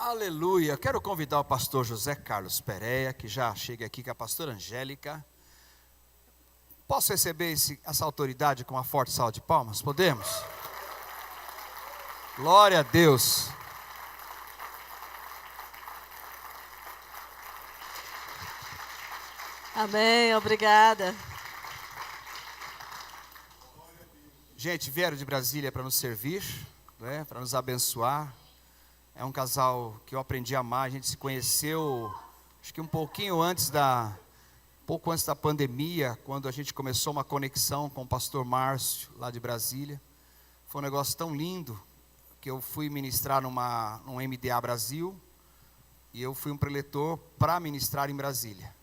Aleluia. Quero convidar o pastor José Carlos Pereira, que já chega aqui com a pastora Angélica. Posso receber essa autoridade com uma forte salva de palmas? Podemos? Glória a Deus. Amém, obrigada. Gente, vieram de Brasília para nos servir, né, para nos abençoar. É um casal que eu aprendi a amar. A gente se conheceu, acho que pouco antes da pandemia, quando a gente começou uma conexão com o pastor Márcio, lá de Brasília. Foi um negócio tão lindo, que eu fui ministrar num MDA Brasil, e eu fui um preletor para ministrar em Brasília.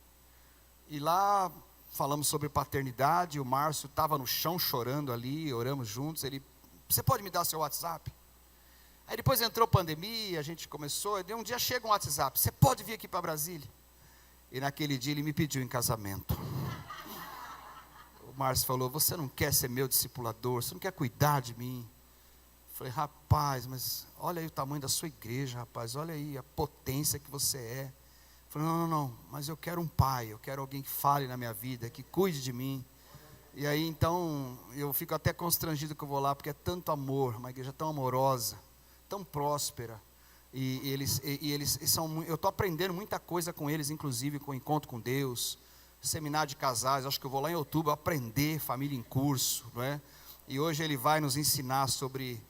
E lá falamos sobre paternidade. O Márcio estava no chão chorando ali, oramos juntos. Ele: você pode me dar seu WhatsApp? Aí depois entrou pandemia, a gente começou, e um dia chega um WhatsApp: você pode vir aqui para Brasília? E naquele dia ele me pediu em casamento. O Márcio falou: você não quer ser meu discipulador? Você não quer cuidar de mim? Eu falei: rapaz, mas olha aí o tamanho da sua igreja, rapaz, olha aí a potência que você é. Eu falei: não, mas eu quero um pai, eu quero alguém que fale na minha vida, que cuide de mim. E aí então, eu fico até constrangido que eu vou lá, porque é tanto amor, uma igreja tão amorosa, tão próspera, e eles são, eu estou aprendendo muita coisa com eles, inclusive com o encontro com Deus, seminário de casais. Acho que eu vou lá em outubro aprender família em curso, não é? E hoje ele vai nos ensinar sobre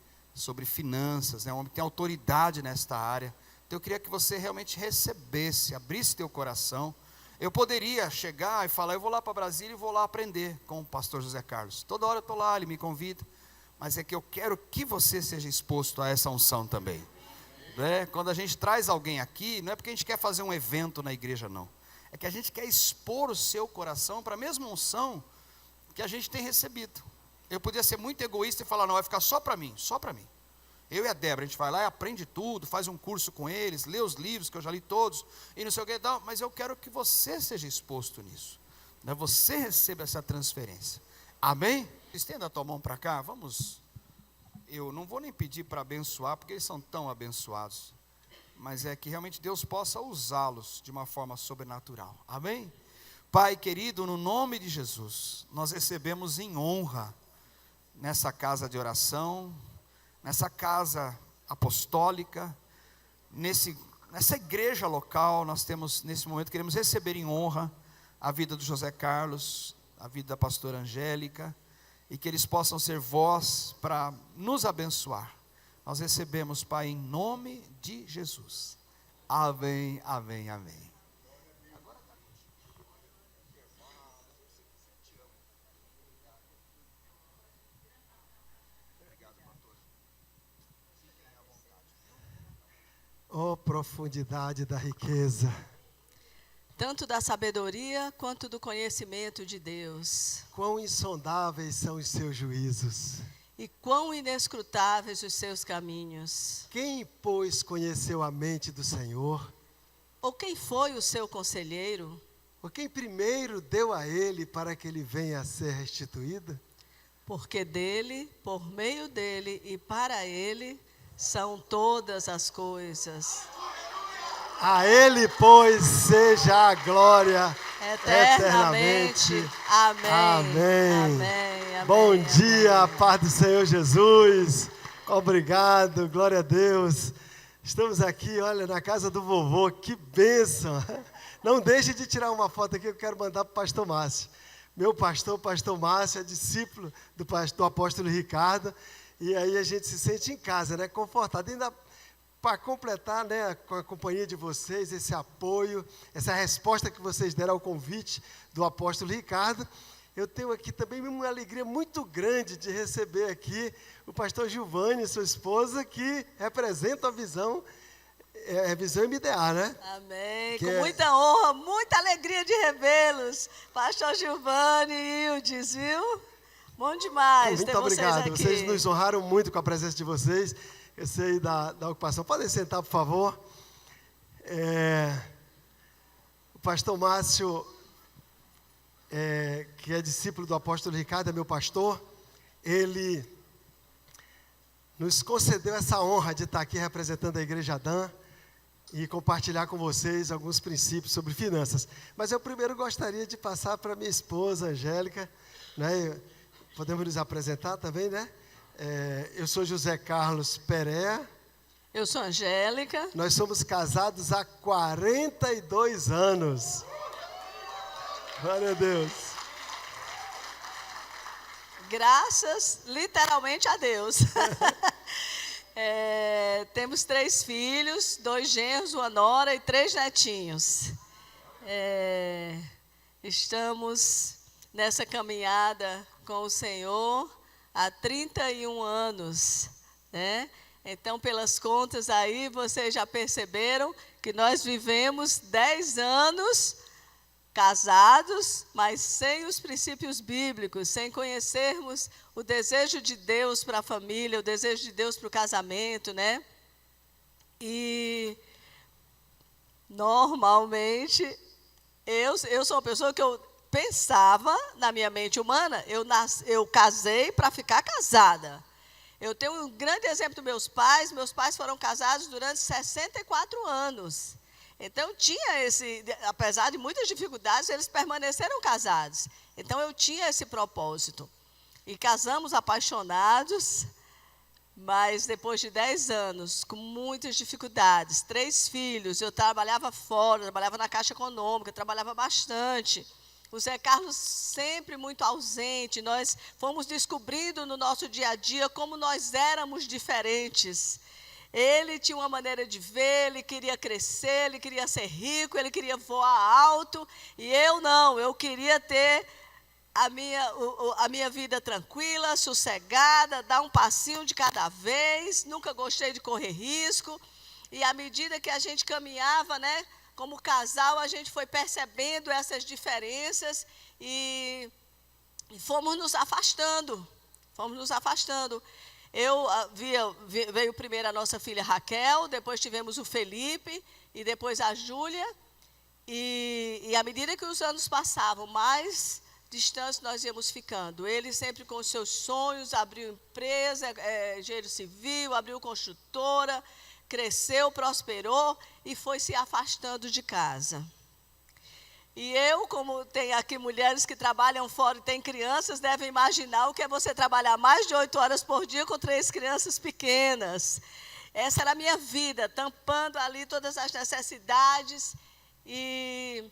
finanças, né? Um homem que tem autoridade nesta área. Então eu queria que você realmente recebesse, abrisse teu coração. Eu poderia chegar e falar: eu vou lá para Brasília e vou lá aprender com o pastor José Carlos. Toda hora eu estou lá, ele me convida. Mas é que eu quero que você seja exposto a essa unção também, né? Quando a gente traz alguém aqui, não é porque a gente quer fazer um evento na igreja, não. É que a gente quer expor o seu coração para a mesma unção que a gente tem recebido. Eu podia ser muito egoísta e falar: não, vai ficar só para mim, só para mim. Eu e a Débora, a gente vai lá e aprende tudo, faz um curso com eles, lê os livros que eu já li todos, e não sei o que. Não, mas eu quero que você seja exposto nisso, né? Você receba essa transferência. Amém? Estenda a tua mão para cá, vamos. Eu não vou nem pedir para abençoar, porque eles são tão abençoados, mas é que realmente Deus possa usá-los de uma forma sobrenatural. Amém? Pai querido, no nome de Jesus, nós recebemos em honra nessa casa de oração, nessa casa apostólica, nessa igreja local. Nós temos, nesse momento, queremos receber em honra a vida do José Carlos, a vida da pastora Angélica, e que eles possam ser voz para nos abençoar. Nós recebemos, Pai, em nome de Jesus. Amém, amém, amém. Oh, profundidade da riqueza. Tanto da sabedoria quanto do conhecimento de Deus. Quão insondáveis são os seus juízos. E quão inescrutáveis os seus caminhos. Quem, pois, conheceu a mente do Senhor? Ou quem foi o seu conselheiro? Ou quem primeiro deu a ele para que ele venha a ser restituído? Porque dele, por meio dele e para ele são todas as coisas. A ele, pois, seja a glória eternamente. Amém. Amém. Amém. Amém. Bom dia, amém. paz do Senhor Jesus. Obrigado, glória a Deus. Estamos aqui, olha, na casa do vovô, que bênção. Não deixe de tirar uma foto aqui, eu quero mandar para o pastor Márcio. Meu pastor, pastor Márcio, é discípulo do apóstolo Ricardo. E aí a gente se sente em casa, né, confortado. Ainda para completar, né, com a companhia de vocês, esse apoio, essa resposta que vocês deram ao convite do apóstolo Ricardo, eu tenho aqui também uma alegria muito grande de receber aqui o pastor Giovanni, sua esposa, que representa a visão, Visão MDA, né? Amém. Com muita honra, muita alegria de revê-los. Pastor Giovanni e Ildes, viu? Bom demais muito ter obrigado. vocês aqui. Vocês nos honraram muito com a presença de vocês. Eu sei da ocupação. Podem sentar, por favor. O pastor Márcio, que é discípulo do apóstolo Ricardo, é meu pastor. Ele nos concedeu essa honra de estar aqui representando a Igreja Adã. e compartilhar com vocês alguns princípios sobre finanças. Mas eu primeiro gostaria de passar para minha esposa, Angélica, né? Podemos nos apresentar também, né? Eu sou José Carlos Perea. Eu sou Angélica. Nós somos casados há 42 anos. Glória a Deus. Graças, literalmente, a Deus. Temos 3 filhos, 2 genros, 1 nora e 3 netinhos. Estamos nessa caminhada com o Senhor há 31 anos, né? Então, pelas contas aí, vocês já perceberam que nós vivemos 10 anos casados, mas sem os princípios bíblicos, sem conhecermos o desejo de Deus para a família, o desejo de Deus para o casamento, né? E, normalmente, eu sou uma pessoa que eu pensava, na minha mente humana, eu casei para ficar casada. Eu tenho um grande exemplo dos meus pais foram casados durante 64 anos. Então, apesar de muitas dificuldades, eles permaneceram casados. Então, eu tinha esse propósito. E casamos apaixonados, mas depois de 10 anos, com muitas dificuldades, 3 filhos, eu trabalhava fora, trabalhava na Caixa Econômica, trabalhava bastante. O Zé Carlos sempre muito ausente, nós fomos descobrindo no nosso dia a dia como nós éramos diferentes. Ele tinha uma maneira de ver, ele queria crescer, ele queria ser rico, ele queria voar alto, e eu não, eu queria ter a minha vida tranquila, sossegada, dar um passinho de cada vez, nunca gostei de correr risco, e à medida que a gente caminhava, né, como casal, a gente foi percebendo essas diferenças e fomos nos afastando. Veio primeiro a nossa filha Raquel, depois tivemos o Felipe e depois a Júlia. E à medida que os anos passavam, mais distantes nós íamos ficando. Ele sempre com os seus sonhos, abriu empresa, engenheiro civil, abriu construtora, cresceu, prosperou e foi se afastando de casa. E eu, como tem aqui mulheres que trabalham fora e têm crianças, devem imaginar o que é você trabalhar mais de 8 horas por dia com 3 crianças pequenas. Essa era a minha vida, tampando ali todas as necessidades e,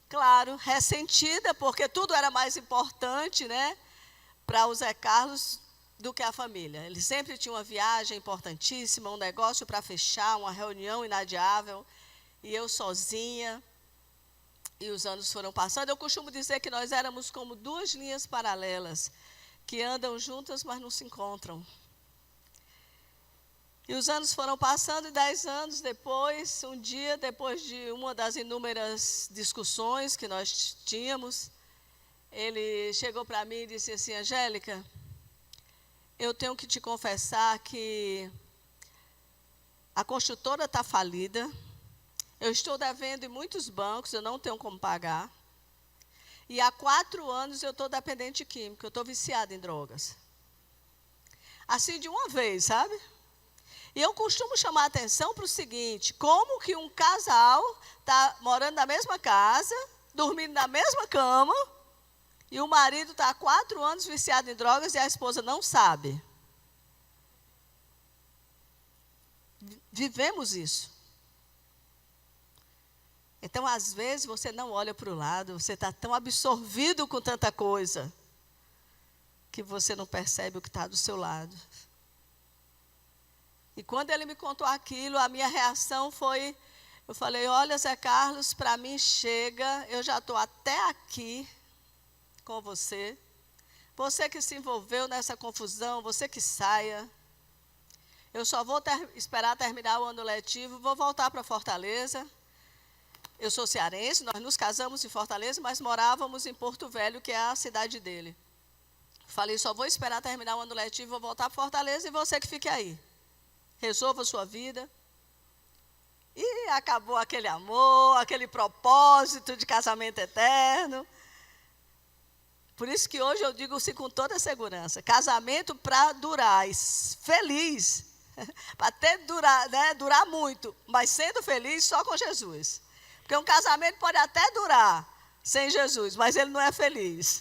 claro, ressentida, porque tudo era mais importante, né, para o Zé Carlos do que a família. Ele sempre tinha uma viagem importantíssima, um negócio para fechar, uma reunião inadiável, e eu sozinha. E os anos foram passando. Eu costumo dizer que nós éramos como 2 linhas paralelas, que andam juntas, mas não se encontram. E os anos foram passando, e 10 anos depois, um dia, depois de uma das inúmeras discussões que nós tínhamos, ele chegou para mim e disse assim: Angélica, eu tenho que te confessar que a construtora está falida, eu estou devendo em muitos bancos, eu não tenho como pagar, e há 4 anos eu estou dependente de química, eu estou viciada em drogas. Assim de uma vez, sabe? E eu costumo chamar a atenção para o seguinte: como que um casal está morando na mesma casa, dormindo na mesma cama, e o marido está há 4 anos viciado em drogas e a esposa não sabe? Vivemos isso. Então, às vezes, você não olha para o lado, você está tão absorvido com tanta coisa, que você não percebe o que está do seu lado. E quando ele me contou aquilo, a minha reação foi, eu falei: olha, Zé Carlos, para mim chega, eu já estou até aqui com você. Você que se envolveu nessa confusão, você que saia. Eu só vou esperar terminar o ano letivo, vou voltar para Fortaleza. Eu sou cearense, nós nos casamos em Fortaleza, mas morávamos em Porto Velho, que é a cidade dele. Falei: só vou esperar terminar o ano letivo, vou voltar para Fortaleza e você que fique aí. Resolva a sua vida. E acabou aquele amor, aquele propósito de casamento eterno. Por isso que hoje eu digo assim com toda segurança: casamento para durar feliz, para durar, né, durar muito, mas sendo feliz só com Jesus. Porque um casamento pode até durar sem Jesus, mas ele não é feliz.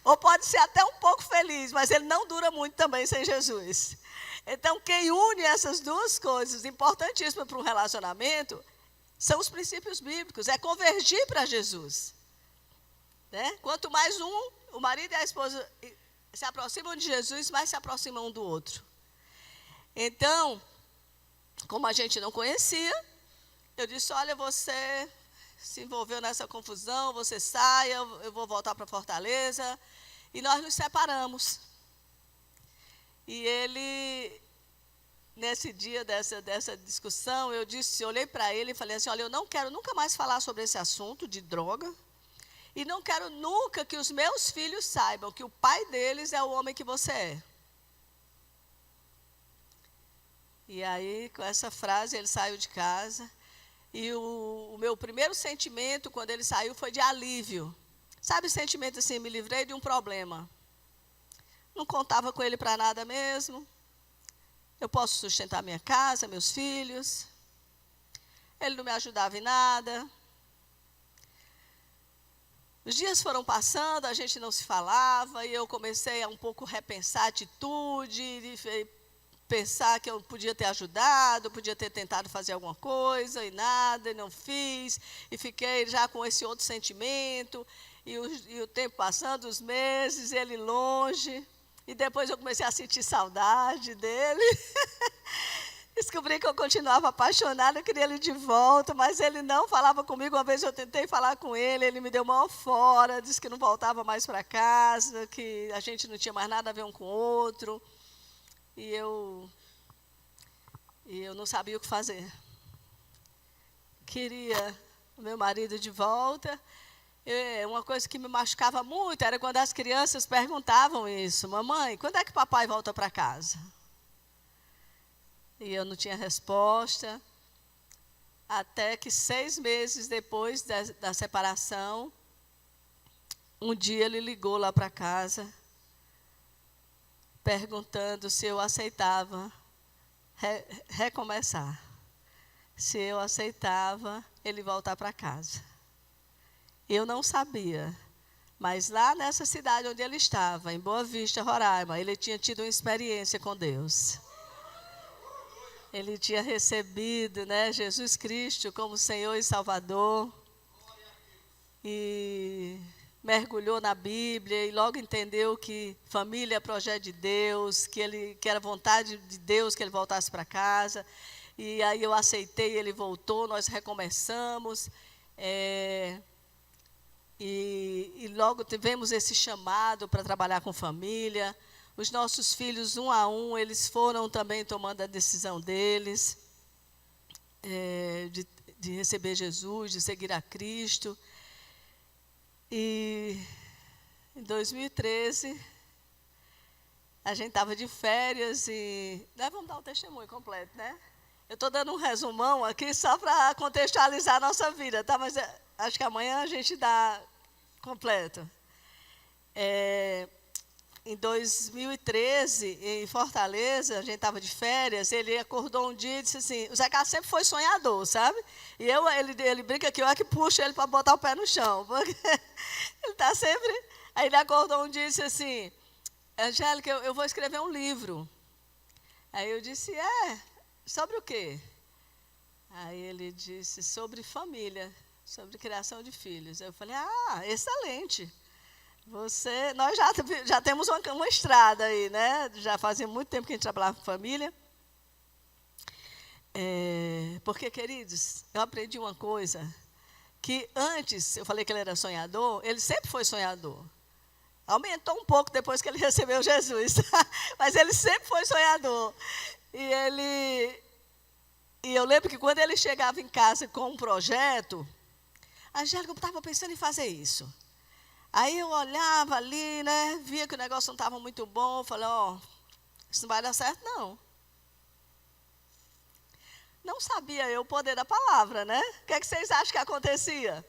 Ou pode ser até um pouco feliz, mas ele não dura muito também sem Jesus. Então, quem une essas duas coisas importantíssimas para um relacionamento são os princípios bíblicos, é convergir para Jesus. Né? Quanto mais o marido e a esposa se aproximam de Jesus, mais se aproximam um do outro. Então, como a gente não conhecia, eu disse, olha, você se envolveu nessa confusão, você saia, eu vou voltar para Fortaleza. E nós nos separamos. E ele, nesse dia dessa discussão, olhei para ele e falei assim, olha, eu não quero nunca mais falar sobre esse assunto de droga. E não quero nunca que os meus filhos saibam que o pai deles é o homem que você é. E aí, com essa frase, ele saiu de casa. E o meu primeiro sentimento, quando ele saiu, foi de alívio. Sabe o sentimento assim, me livrei de um problema. Não contava com ele para nada mesmo. Eu posso sustentar minha casa, meus filhos. Ele não me ajudava em nada. Os dias foram passando, a gente não se falava, e eu comecei a um pouco repensar a atitude, pensar que eu podia ter ajudado, podia ter tentado fazer alguma coisa, e nada, e não fiz, e fiquei já com esse outro sentimento, e o tempo passando, os meses, ele longe, e depois eu comecei a sentir saudade dele. Descobri que eu continuava apaixonada, eu queria ele de volta, mas ele não falava comigo. Uma vez eu tentei falar com ele me deu maior fora, disse que não voltava mais para casa, que a gente não tinha mais nada a ver um com o outro. E eu não sabia o que fazer. Queria o meu marido de volta. Uma coisa que me machucava muito era quando as crianças perguntavam isso. Mamãe, quando é que papai volta para casa? E eu não tinha resposta. Até que 6 meses depois da separação, um dia ele ligou lá para casa, perguntando se eu aceitava recomeçar. Se eu aceitava ele voltar para casa. Eu não sabia, mas lá nessa cidade onde ele estava, em Boa Vista, Roraima, ele tinha tido uma experiência com Deus. Ele tinha recebido, né, Jesus Cristo como Senhor e Salvador. E mergulhou na Bíblia e logo entendeu que família é projeto de Deus, que era vontade de Deus que ele voltasse para casa. E aí eu aceitei, ele voltou, nós recomeçamos. E logo tivemos esse chamado para trabalhar com família. Os nossos filhos, um a um, eles foram também tomando a decisão deles, de receber Jesus, de seguir a Cristo. E em 2013, a gente estava de férias e... Vamos dar o testemunho completo, né? Eu estou dando um resumão aqui só para contextualizar a nossa vida, tá? Mas acho que amanhã a gente dá completo. Em 2013, em Fortaleza, a gente estava de férias, ele acordou um dia e disse assim, o Zé Carlos sempre foi sonhador, sabe? E ele brinca que eu é que puxo ele para botar o pé no chão, porque ele está sempre... Aí ele acordou um dia e disse assim, Angélica, eu vou escrever um livro. Aí eu disse, sobre o quê? Aí ele disse, sobre família, sobre criação de filhos. Eu falei, excelente. Nós já temos uma estrada aí, né? Já fazia muito tempo que a gente trabalhava com família. Porque, queridos, eu aprendi uma coisa, que antes, eu falei que ele era sonhador, ele sempre foi sonhador. Aumentou um pouco depois que ele recebeu Jesus, mas ele sempre foi sonhador. E eu lembro que quando ele chegava em casa com um projeto, Angélica, eu estava pensando em fazer isso. Aí eu olhava ali, né, via que o negócio não estava muito bom, falei, isso não vai dar certo, não. Não sabia eu o poder da palavra, né? O que vocês acham que acontecia?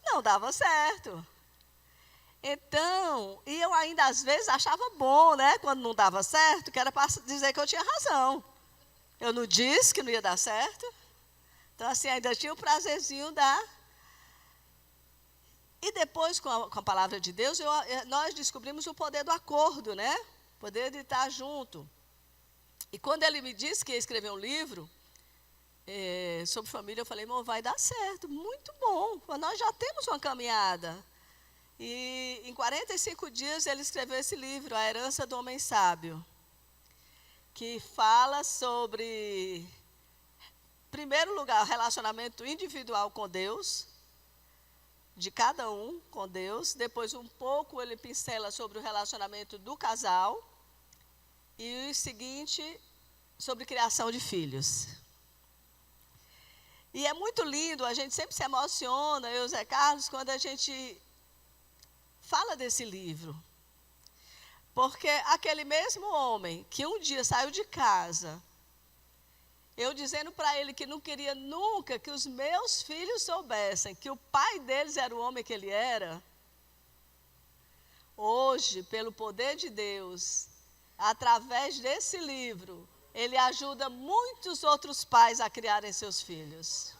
Não dava certo. Então, e eu ainda às vezes achava bom, né, quando não dava certo, que era para dizer que eu tinha razão. Eu não disse que não ia dar certo. Então, assim, ainda tinha o prazerzinho da... E depois, com a palavra de Deus, nós descobrimos o poder do acordo, né? O poder de estar junto. E quando ele me disse que ia escrever um livro sobre família, eu falei, irmão, vai dar certo, muito bom. Nós já temos uma caminhada. E em 45 dias ele escreveu esse livro, A Herança do Homem Sábio, que fala sobre, em primeiro lugar, o relacionamento individual com Deus, de cada um com Deus. Depois, um pouco, ele pincela sobre o relacionamento do casal. E o seguinte, sobre criação de filhos. E é muito lindo, a gente sempre se emociona, eu e o Zé Carlos, quando a gente fala desse livro. Porque aquele mesmo homem que um dia saiu de casa, eu dizendo para ele que não queria nunca que os meus filhos soubessem que o pai deles era o homem que ele era, hoje, pelo poder de Deus, através desse livro, ele ajuda muitos outros pais a criarem seus filhos.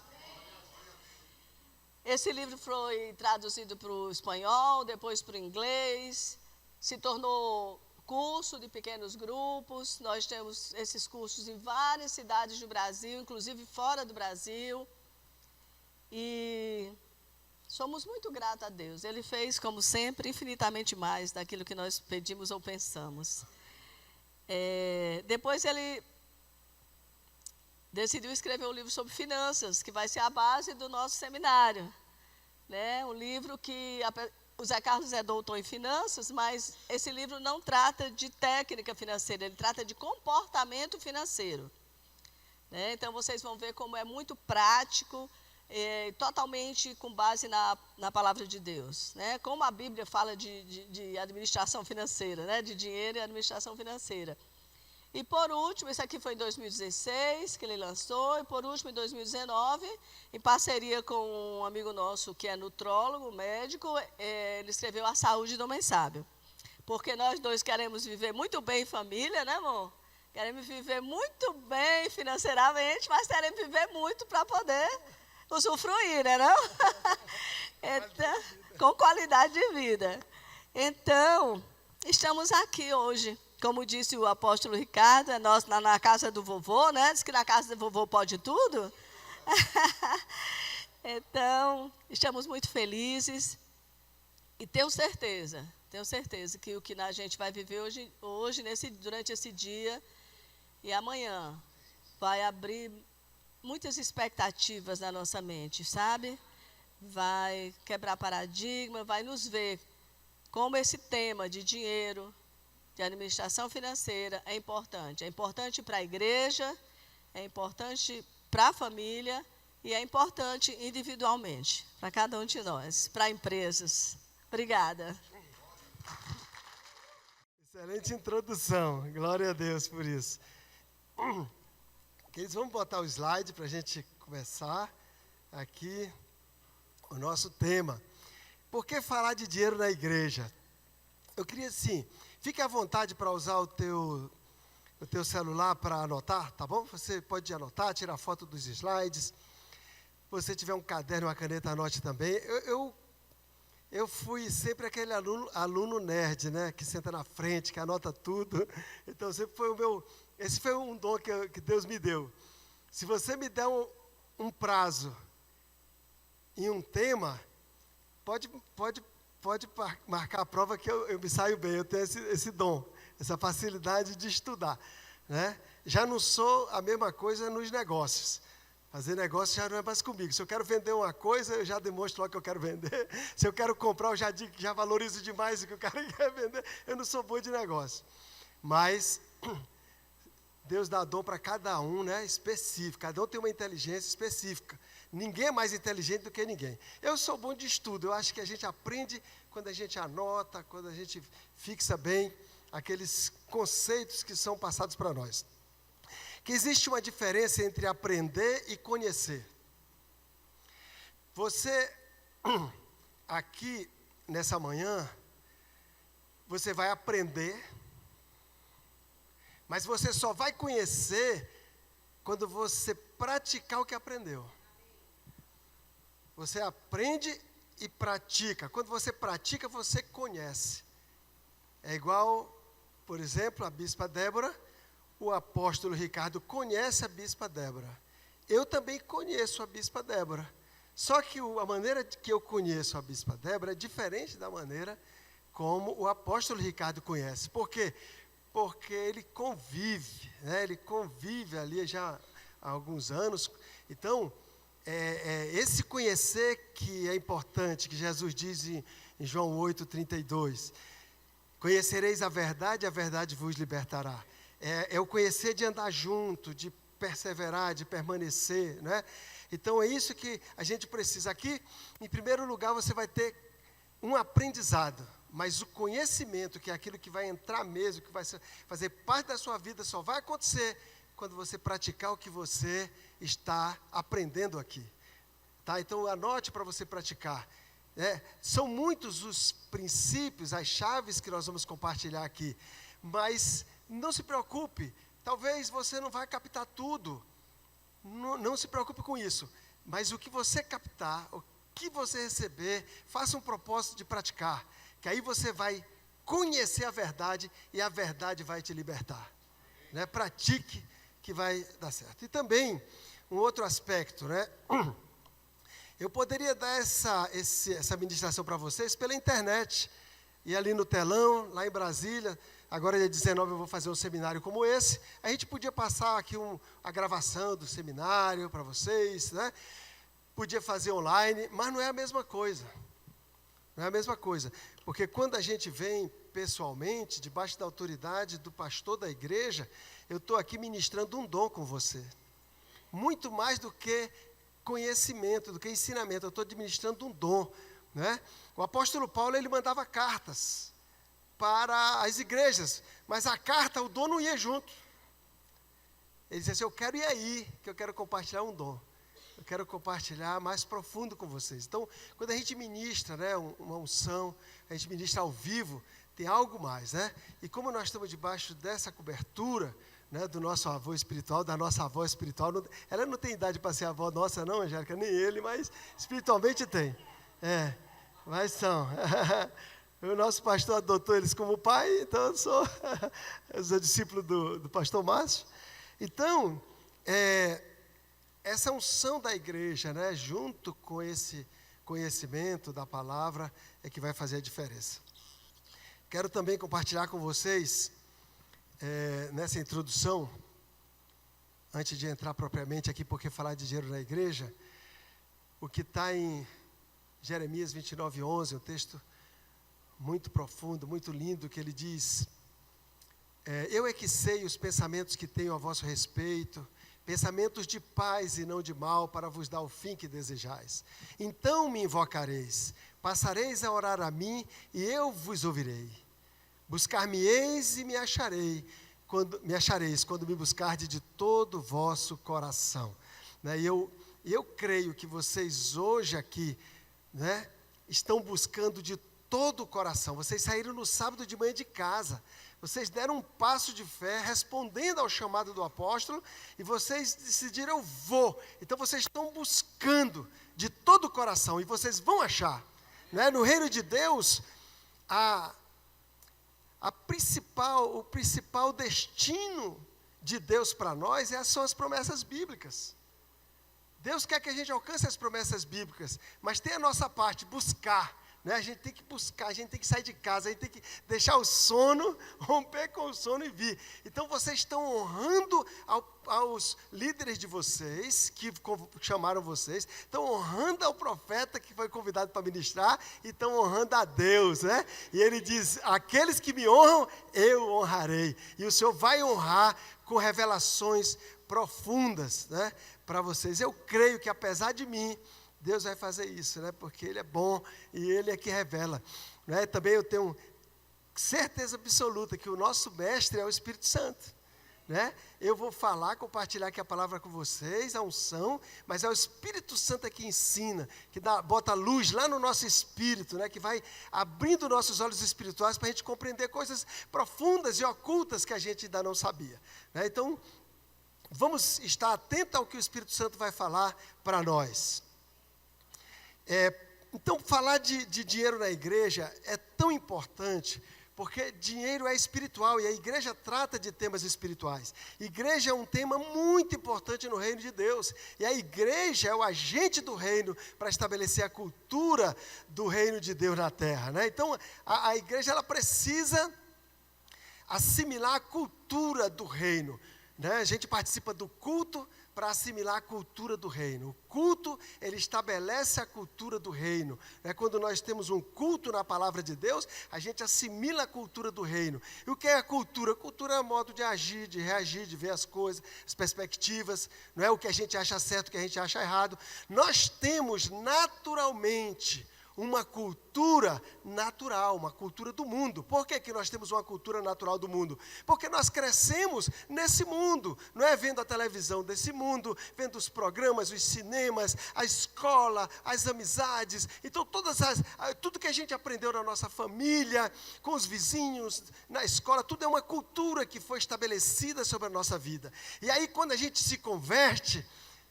Esse livro foi traduzido para o espanhol, depois para o inglês, se tornou curso de pequenos grupos. Nós temos esses cursos em várias cidades do Brasil, inclusive fora do Brasil. E somos muito gratos a Deus. Ele fez, como sempre, infinitamente mais daquilo que nós pedimos ou pensamos. Depois ele decidiu escrever um livro sobre finanças, que vai ser a base do nosso seminário. Né? Um livro que o Zé Carlos é doutor em finanças, mas esse livro não trata de técnica financeira, ele trata de comportamento financeiro. Né? Então, vocês vão ver como é muito prático, totalmente com base na palavra de Deus. Né? Como a Bíblia fala de administração financeira, né? De dinheiro e administração financeira. E, por último, esse aqui foi em 2016 que ele lançou, e, por último, em 2019, em parceria com um amigo nosso que é nutrólogo, médico, ele escreveu A Saúde do Homem Sábio. Porque nós dois queremos viver muito bem em família, né, amor? Queremos viver muito bem financeiramente, mas queremos viver muito para poder usufruir, né, não? Então, com qualidade de vida. Então, estamos aqui hoje. Como disse o apóstolo Ricardo, é nós na casa do vovô, né? Diz que na casa do vovô pode tudo. Então, estamos muito felizes e tenho certeza que o que a gente vai viver hoje durante esse dia e amanhã, vai abrir muitas expectativas na nossa mente, sabe? Vai quebrar paradigma, vai nos ver como esse tema de dinheiro, de administração financeira é importante. É importante para a igreja, é importante para a família e é importante individualmente, para cada um de nós, para empresas. Obrigada. Excelente introdução, glória a Deus por isso. Queridos, vamos botar o slide para a gente começar aqui o nosso tema. Por que falar de dinheiro na igreja? Eu queria, assim, fique à vontade para usar o teu celular para anotar, tá bom? Você pode anotar, tirar foto dos slides. Se você tiver um caderno, uma caneta, anote também. Eu fui sempre aquele aluno nerd, né? Que senta na frente, que anota tudo. Então, sempre foi esse foi um dom que Deus me deu. Se você me der um prazo em um tema, pode marcar a prova que eu me saio bem. Eu tenho esse dom, essa facilidade de estudar. Né? Já não sou a mesma coisa nos negócios. Fazer negócio já não é mais comigo. Se eu quero vender uma coisa, eu já demonstro logo que eu quero vender. Se eu quero comprar, eu já digo que já valorizo demais o que o cara quer vender. Eu não sou bom de negócio. Mas Deus dá dom para cada um, né, específico. Cada um tem uma inteligência específica. Ninguém é mais inteligente do que ninguém. Eu sou bom de estudo. Eu acho que a gente aprende quando a gente anota, quando a gente fixa bem aqueles conceitos que são passados para nós. Que existe uma diferença entre aprender e conhecer. Você, aqui, nessa manhã, você vai aprender, mas você só vai conhecer quando você praticar o que aprendeu. Você aprende e pratica. Quando você pratica, você conhece. É igual, por exemplo, a bispa Débora, o apóstolo Ricardo conhece a bispa Débora. Eu também conheço a bispa Débora. Só que a maneira que eu conheço a bispa Débora é diferente da maneira como o apóstolo Ricardo conhece. Por quê? Porque ele convive, né? Ele convive ali já há alguns anos. Então, esse conhecer que é importante, que Jesus diz em João 8:32. Conhecereis a verdade vos libertará. É o conhecer de andar junto, de perseverar, de permanecer, né? Então é isso que a gente precisa. Aqui, em primeiro lugar, você vai ter um aprendizado, mas o conhecimento, que é aquilo que vai entrar mesmo, que vai fazer parte da sua vida, só vai acontecer quando você praticar o que você está aprendendo aqui. Tá? Então anote para você praticar. São muitos os princípios, as chaves que nós vamos compartilhar aqui, mas não se preocupe, talvez você não vai captar tudo, não se preocupe com isso, mas o que você captar, o que você receber, faça um propósito de praticar, que aí você vai conhecer a verdade e a verdade vai te libertar. Né? Pratique que vai dar certo. E também, um outro aspecto, né? Eu poderia dar essa ministração para vocês pela internet, e ali no telão, lá em Brasília, agora dia 19 eu vou fazer um seminário como esse, a gente podia passar aqui a gravação do seminário para vocês, né? Podia fazer online, mas não é a mesma coisa. Não é a mesma coisa, porque quando a gente vem pessoalmente, debaixo da autoridade do pastor da igreja, eu estou aqui ministrando um dom com você. Muito mais do que conhecimento, do que ensinamento, eu estou administrando um dom. Né? O apóstolo Paulo, ele mandava cartas para as igrejas, mas a carta, o dom não ia junto. Ele dizia assim, eu quero ir aí, que eu quero compartilhar um dom. Eu quero compartilhar mais profundo com vocês. Então, quando a gente ministra, né, uma unção, a gente ministra ao vivo, tem algo mais, né? E como nós estamos debaixo dessa cobertura, né, do nosso avô espiritual, da nossa avó espiritual, ela não tem idade para ser avó nossa não, Angélica, nem ele, mas espiritualmente tem. Mas são. O nosso pastor adotou eles como pai, então eu sou discípulo do pastor Márcio. Então, essa unção da igreja, né, junto com esse conhecimento da palavra, é que vai fazer a diferença. Quero também compartilhar com vocês, nessa introdução, antes de entrar propriamente aqui, porque falar de dinheiro na igreja, o que está em Jeremias 29:11, um texto muito profundo, muito lindo, que ele diz, eu é que sei os pensamentos que tenho a vosso respeito, pensamentos de paz e não de mal, para vos dar o fim que desejais. Então me invocareis, passareis a orar a mim, e eu vos ouvirei. Buscar-me-eis e me achareis, quando me buscardes de todo o vosso coração. Né? E eu creio que vocês hoje aqui, né, estão buscando de todo o coração. Vocês saíram no sábado de manhã de casa, vocês deram um passo de fé, respondendo ao chamado do apóstolo, e vocês decidiram, eu vou. Então vocês estão buscando de todo o coração, e vocês vão achar. Né? No reino de Deus, o principal destino de Deus para nós são as promessas bíblicas. Deus quer que a gente alcance as promessas bíblicas, mas tem a nossa parte, buscar. Né? A gente tem que buscar, a gente tem que sair de casa, a gente tem que deixar o sono, romper com o sono e vir. Então vocês estão honrando aos líderes de vocês, que chamaram vocês, estão honrando ao profeta que foi convidado para ministrar, e estão honrando a Deus, né? E ele diz, aqueles que me honram, eu honrarei. E o Senhor vai honrar com revelações profundas, né, para vocês. Eu creio que apesar de mim, Deus vai fazer isso, né? Porque Ele é bom e Ele é que revela. Né? Também eu tenho certeza absoluta que o nosso mestre é o Espírito Santo. Né? Eu vou compartilhar aqui a palavra com vocês, a unção, mas é o Espírito Santo que ensina, que bota luz lá no nosso espírito, né? Que vai abrindo nossos olhos espirituais para a gente compreender coisas profundas e ocultas que a gente ainda não sabia. Né? Então, vamos estar atentos ao que o Espírito Santo vai falar para nós. Então, falar de dinheiro na igreja é tão importante, porque dinheiro é espiritual e a igreja trata de temas espirituais. Igreja é um tema muito importante no reino de Deus. E a igreja é o agente do reino para estabelecer a cultura do reino de Deus na terra, né? Então, a igreja ela precisa assimilar a cultura do reino, né? A gente participa do culto para assimilar a cultura do reino. O culto, ele estabelece a cultura do reino. Quando nós temos um culto na palavra de Deus, a gente assimila a cultura do reino. E o que é a cultura? A cultura é o modo de agir, de reagir, de ver as coisas, as perspectivas, não é o que a gente acha certo, o que a gente acha errado. Nós temos naturalmente uma cultura natural, uma cultura do mundo. Por que nós temos uma cultura natural do mundo? Porque nós crescemos nesse mundo, não é vendo a televisão desse mundo, vendo os programas, os cinemas, a escola, as amizades. Então, tudo que a gente aprendeu na nossa família, com os vizinhos, na escola, tudo é uma cultura que foi estabelecida sobre a nossa vida. E aí, quando a gente se converte,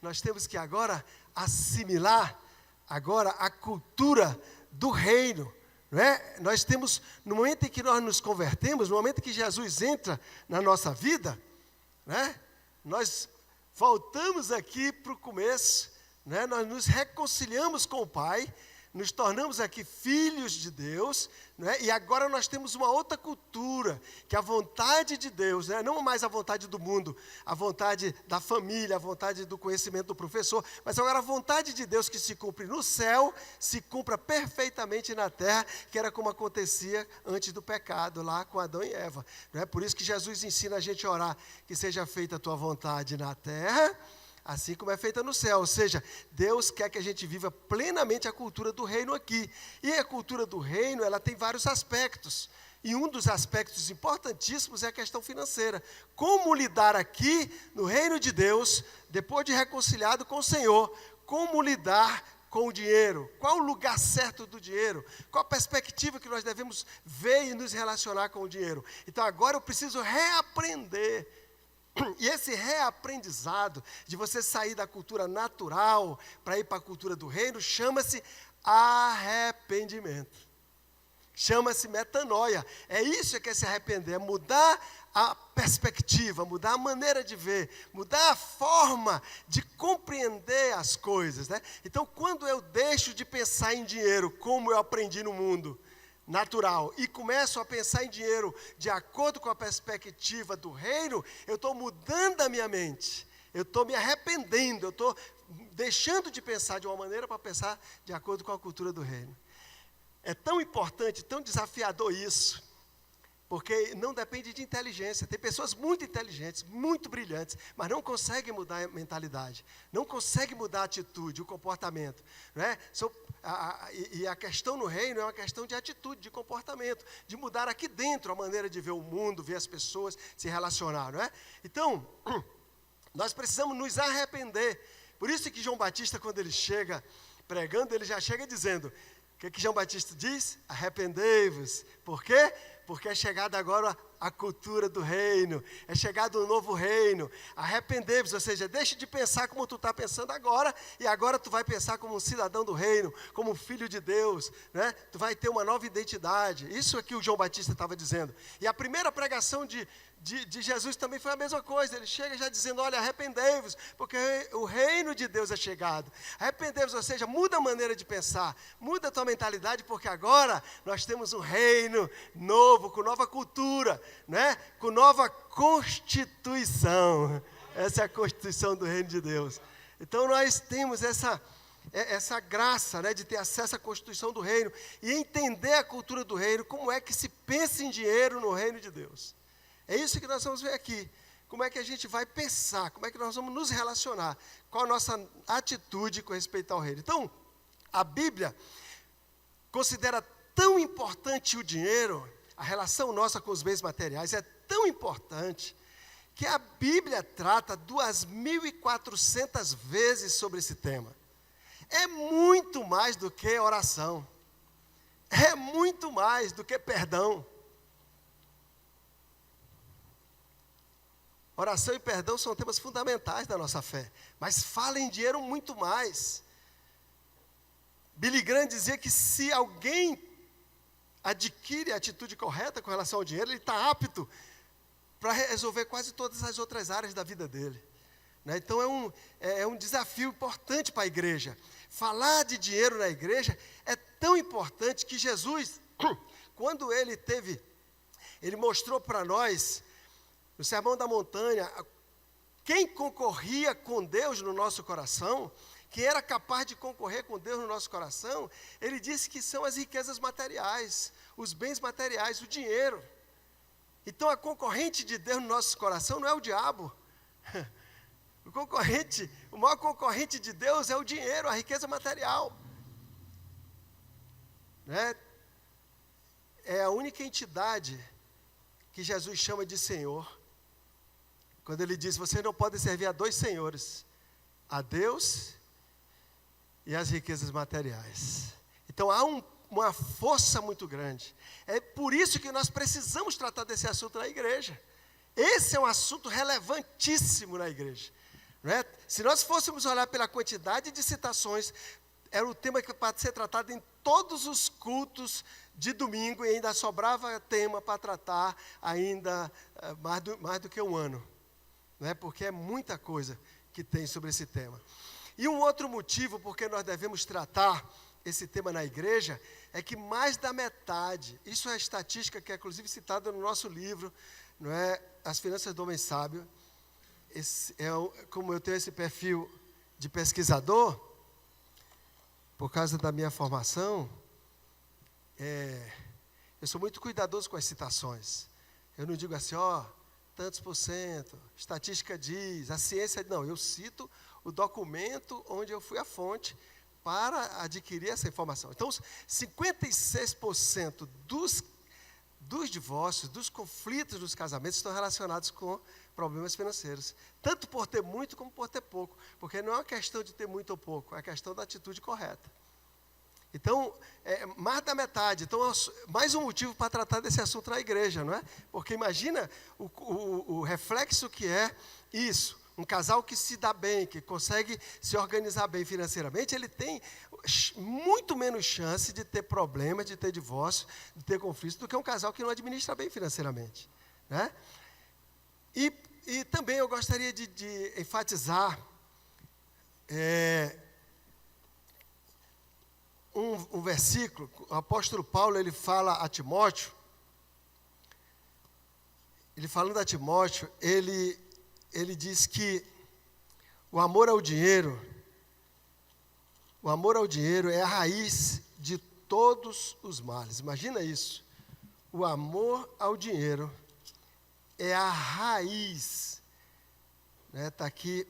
nós temos que agora assimilar a cultura do reino, não é? Nós temos, no momento em que nós nos convertemos, no momento em que Jesus entra na nossa vida, né? Nós voltamos aqui para o começo, né? Nós nos reconciliamos com o Pai, nos tornamos aqui filhos de Deus, né? E agora nós temos uma outra cultura, que é a vontade de Deus, né? Não mais a vontade do mundo, a vontade da família, a vontade do conhecimento do professor, mas agora a vontade de Deus que se cumpre no céu, se cumpra perfeitamente na terra, que era como acontecia antes do pecado, lá com Adão e Eva. Não é? Por isso que Jesus ensina a gente a orar, que seja feita a tua vontade na terra, assim como é feita no céu. Ou seja, Deus quer que a gente viva plenamente a cultura do reino aqui. E a cultura do reino, ela tem vários aspectos. E um dos aspectos importantíssimos é a questão financeira. Como lidar aqui, no reino de Deus, depois de reconciliado com o Senhor, como lidar com o dinheiro? Qual o lugar certo do dinheiro? Qual a perspectiva que nós devemos ver e nos relacionar com o dinheiro? Então agora eu preciso reaprender. E esse reaprendizado de você sair da cultura natural para ir para a cultura do reino chama-se arrependimento. Chama-se metanoia. É isso que é se arrepender, é mudar a perspectiva, mudar a maneira de ver, mudar a forma de compreender as coisas, né? Então, quando eu deixo de pensar em dinheiro como eu aprendi no mundo natural e começo a pensar em dinheiro de acordo com a perspectiva do reino, eu estou mudando a minha mente, eu estou me arrependendo, eu estou deixando de pensar de uma maneira para pensar de acordo com a cultura do reino. É tão importante, tão desafiador isso, porque não depende de inteligência. Tem pessoas muito inteligentes, muito brilhantes, mas não conseguem mudar a mentalidade, não conseguem mudar a atitude, o comportamento, não é? E a questão no reino é uma questão de atitude, de comportamento, de mudar aqui dentro a maneira de ver o mundo, ver as pessoas, se relacionar, não é? Então, nós precisamos nos arrepender. Por isso que João Batista, quando ele chega pregando, ele já chega dizendo, o que João Batista diz? Arrependei-vos. Por quê? Porque é chegada agora a cultura do reino, é chegado um novo reino. Arrependei-vos, ou seja, deixe de pensar como tu está pensando agora, e agora tu vai pensar como um cidadão do reino, como um filho de Deus, né? Tu vai ter uma nova identidade. Isso é que o João Batista estava dizendo. E a primeira pregação de Jesus também foi a mesma coisa. Ele chega já dizendo, olha, arrependei-vos, porque o reino de Deus é chegado. Arrependei-vos, ou seja, muda a maneira de pensar, muda a tua mentalidade, porque agora nós temos um reino novo, com nova cultura, né? Com nova constituição. Essa é a constituição do reino de Deus. Então nós temos essa graça, né, de ter acesso à constituição do reino e entender a cultura do reino, como é que se pensa em dinheiro no reino de Deus. É isso que nós vamos ver aqui. Como é que a gente vai pensar, como é que nós vamos nos relacionar, qual a nossa atitude com respeito ao reino. Então, a Bíblia considera tão importante o dinheiro, a relação nossa com os bens materiais é tão importante, que a Bíblia trata 2.400 vezes sobre esse tema. É muito mais do que oração, é muito mais do que perdão. Oração e perdão são temas fundamentais da nossa fé. Mas fala em dinheiro muito mais. Billy Graham dizia que se alguém adquire a atitude correta com relação ao dinheiro, ele está apto para resolver quase todas as outras áreas da vida dele. Né? Então é um desafio importante para a igreja. Falar de dinheiro na igreja é tão importante que Jesus, quando ele mostrou para nós, no Sermão da Montanha, quem concorria com Deus no nosso coração, quem era capaz de concorrer com Deus no nosso coração, ele disse que são as riquezas materiais, os bens materiais, o dinheiro. Então a concorrente de Deus no nosso coração não é o diabo. O maior concorrente de Deus é o dinheiro, a riqueza material. Né? É a única entidade que Jesus chama de Senhor. Quando ele diz, vocês não podem servir a dois senhores, a Deus e as riquezas materiais. Então há uma força muito grande. É por isso que nós precisamos tratar desse assunto na igreja. Esse é um assunto relevantíssimo na igreja. Não é? Se nós fôssemos olhar pela quantidade de citações, era o tema que pode ser tratado em todos os cultos de domingo, e ainda sobrava tema para tratar ainda mais do que um ano. Não é? Porque é muita coisa que tem sobre esse tema. E um outro motivo porque nós devemos tratar esse tema na igreja é que mais da metade, isso é estatística que é inclusive citada no nosso livro, não é? As Finanças do Homem Sábio. Como eu tenho esse perfil de pesquisador, por causa da minha formação, eu sou muito cuidadoso com as citações. Eu não digo assim, tantos por cento, estatística diz, a ciência... Não, eu cito o documento onde eu fui à fonte para adquirir essa informação. Então, 56% dos divórcios, dos conflitos dos casamentos estão relacionados com problemas financeiros. Tanto por ter muito como por ter pouco. Porque não é uma questão de ter muito ou pouco, é a questão da atitude correta. Então, mais da metade. Então, mais um motivo para tratar desse assunto na igreja, não é? Porque imagina o reflexo que é isso. Um casal que se dá bem, que consegue se organizar bem financeiramente, ele tem muito menos chance de ter problemas, de ter divórcio, de ter conflitos, do que um casal que não administra bem financeiramente. Né? E também eu gostaria de enfatizar um versículo. O apóstolo Paulo, ele fala a Timóteo, ele falando a Timóteo, ele diz que o amor ao dinheiro é a raiz de todos os males. Imagina isso. O amor ao dinheiro é a raiz. Está aqui,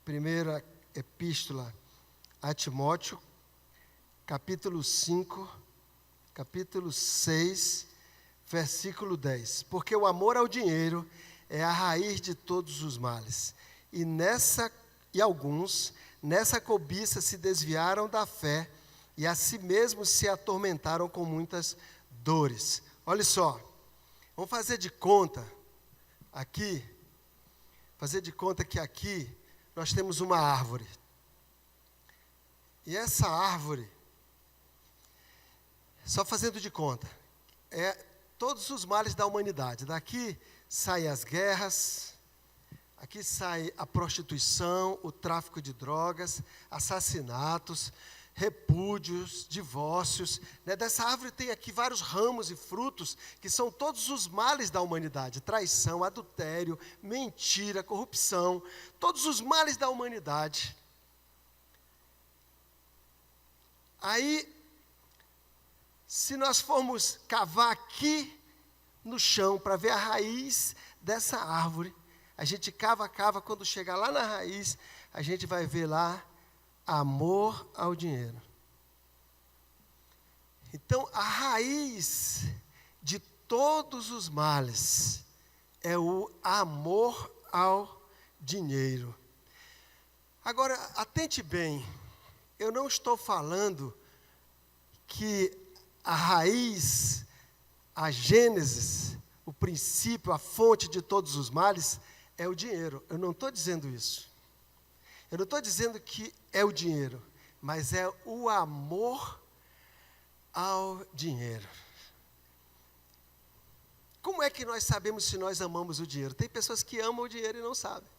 primeira epístola a Timóteo, capítulo 5, capítulo 6, versículo 10. Porque o amor ao dinheiro é a raiz de todos os males. E alguns, nessa cobiça, se desviaram da fé e a si mesmos se atormentaram com muitas dores. Olha só, vamos fazer de conta que aqui nós temos uma árvore. E essa árvore, só fazendo de conta, é todos os males da humanidade. Daqui saem as guerras, aqui sai a prostituição, o tráfico de drogas, assassinatos, repúdios, divórcios. Né? Dessa árvore tem aqui vários ramos e frutos, que são todos os males da humanidade. Traição, adultério, mentira, corrupção, todos os males da humanidade. Aí, se nós formos cavar aqui no chão para ver a raiz dessa árvore, a gente cava, quando chegar lá na raiz, a gente vai ver lá amor ao dinheiro. Então, a raiz de todos os males é o amor ao dinheiro. Agora, atente bem, eu não estou falando que a raiz, a gênesis, o princípio, a fonte de todos os males é o dinheiro. Eu não estou dizendo isso. Eu não estou dizendo que é o dinheiro, mas é o amor ao dinheiro. Como é que nós sabemos se nós amamos o dinheiro? Tem pessoas que amam o dinheiro e não sabem.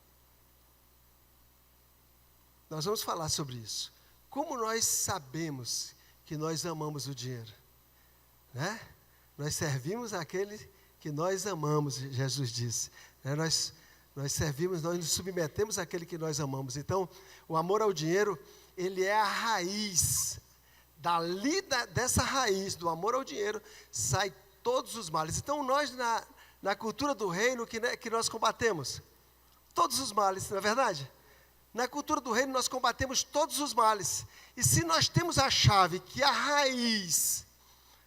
Nós vamos falar sobre isso. Como nós sabemos que nós amamos o dinheiro? Né? Nós servimos aquele que nós amamos, Jesus disse. Né? Nós servimos, nós nos submetemos àquele que nós amamos. Então, o amor ao dinheiro, ele é a raiz. Dessa raiz do amor ao dinheiro, sai todos os males. Então, nós, na cultura do reino, que nós combatemos? Todos os males, não é verdade? Na cultura do reino, nós combatemos todos os males. E se nós temos a chave, que a raiz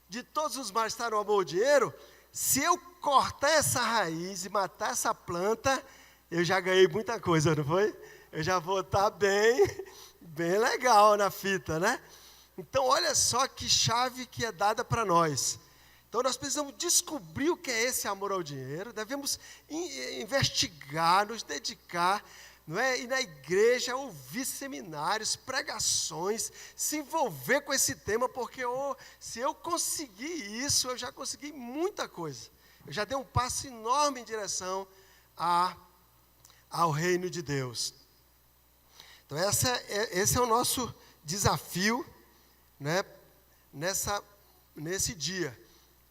de todos os males está no amor ao dinheiro, se eu cortar essa raiz e matar essa planta, eu já ganhei muita coisa, não foi? Eu já vou estar bem legal na fita, né? Então, olha só que chave que é dada para nós. Então, nós precisamos descobrir o que é esse amor ao dinheiro, devemos investigar, nos dedicar, não é? Ir na igreja, ouvir seminários, pregações, se envolver com esse tema, porque se eu conseguir isso, eu já consegui muita coisa. Eu já dei um passo enorme em direção ao reino de Deus. Então, esse é o nosso desafio, né, nesse dia,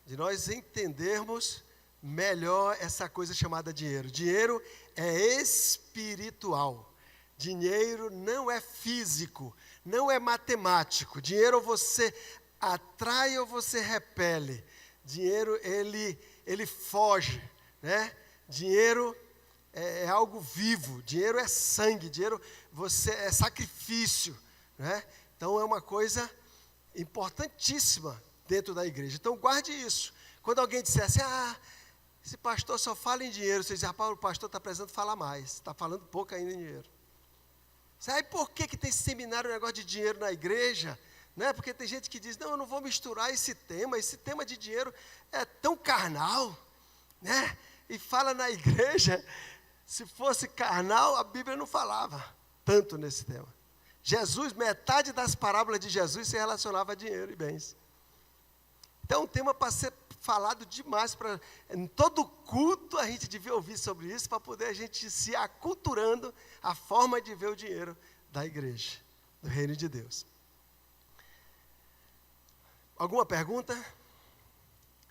de nós entendermos melhor essa coisa chamada dinheiro. Dinheiro é espiritual. Dinheiro não é físico, não é matemático. Dinheiro você atrai ou você repele. Dinheiro, ele foge, né? Dinheiro é algo vivo, dinheiro é sangue, dinheiro é sacrifício, né? Então, é uma coisa importantíssima dentro da igreja. Então, guarde isso. Quando alguém disser assim, esse pastor só fala em dinheiro, você diz, rapaz, o pastor está precisando falar mais, está falando pouco ainda em dinheiro. Sabe por que tem seminário, negócio de dinheiro na igreja? Né? Porque tem gente que diz, não, eu não vou misturar esse tema de dinheiro é tão carnal, né? E fala na igreja, se fosse carnal, a Bíblia não falava tanto nesse tema. Jesus, metade das parábolas de Jesus se relacionava a dinheiro e bens. Então, um tema para ser falado demais, em todo culto a gente devia ouvir sobre isso, para poder a gente se aculturando a forma de ver o dinheiro da igreja, do reino de Deus. Alguma pergunta?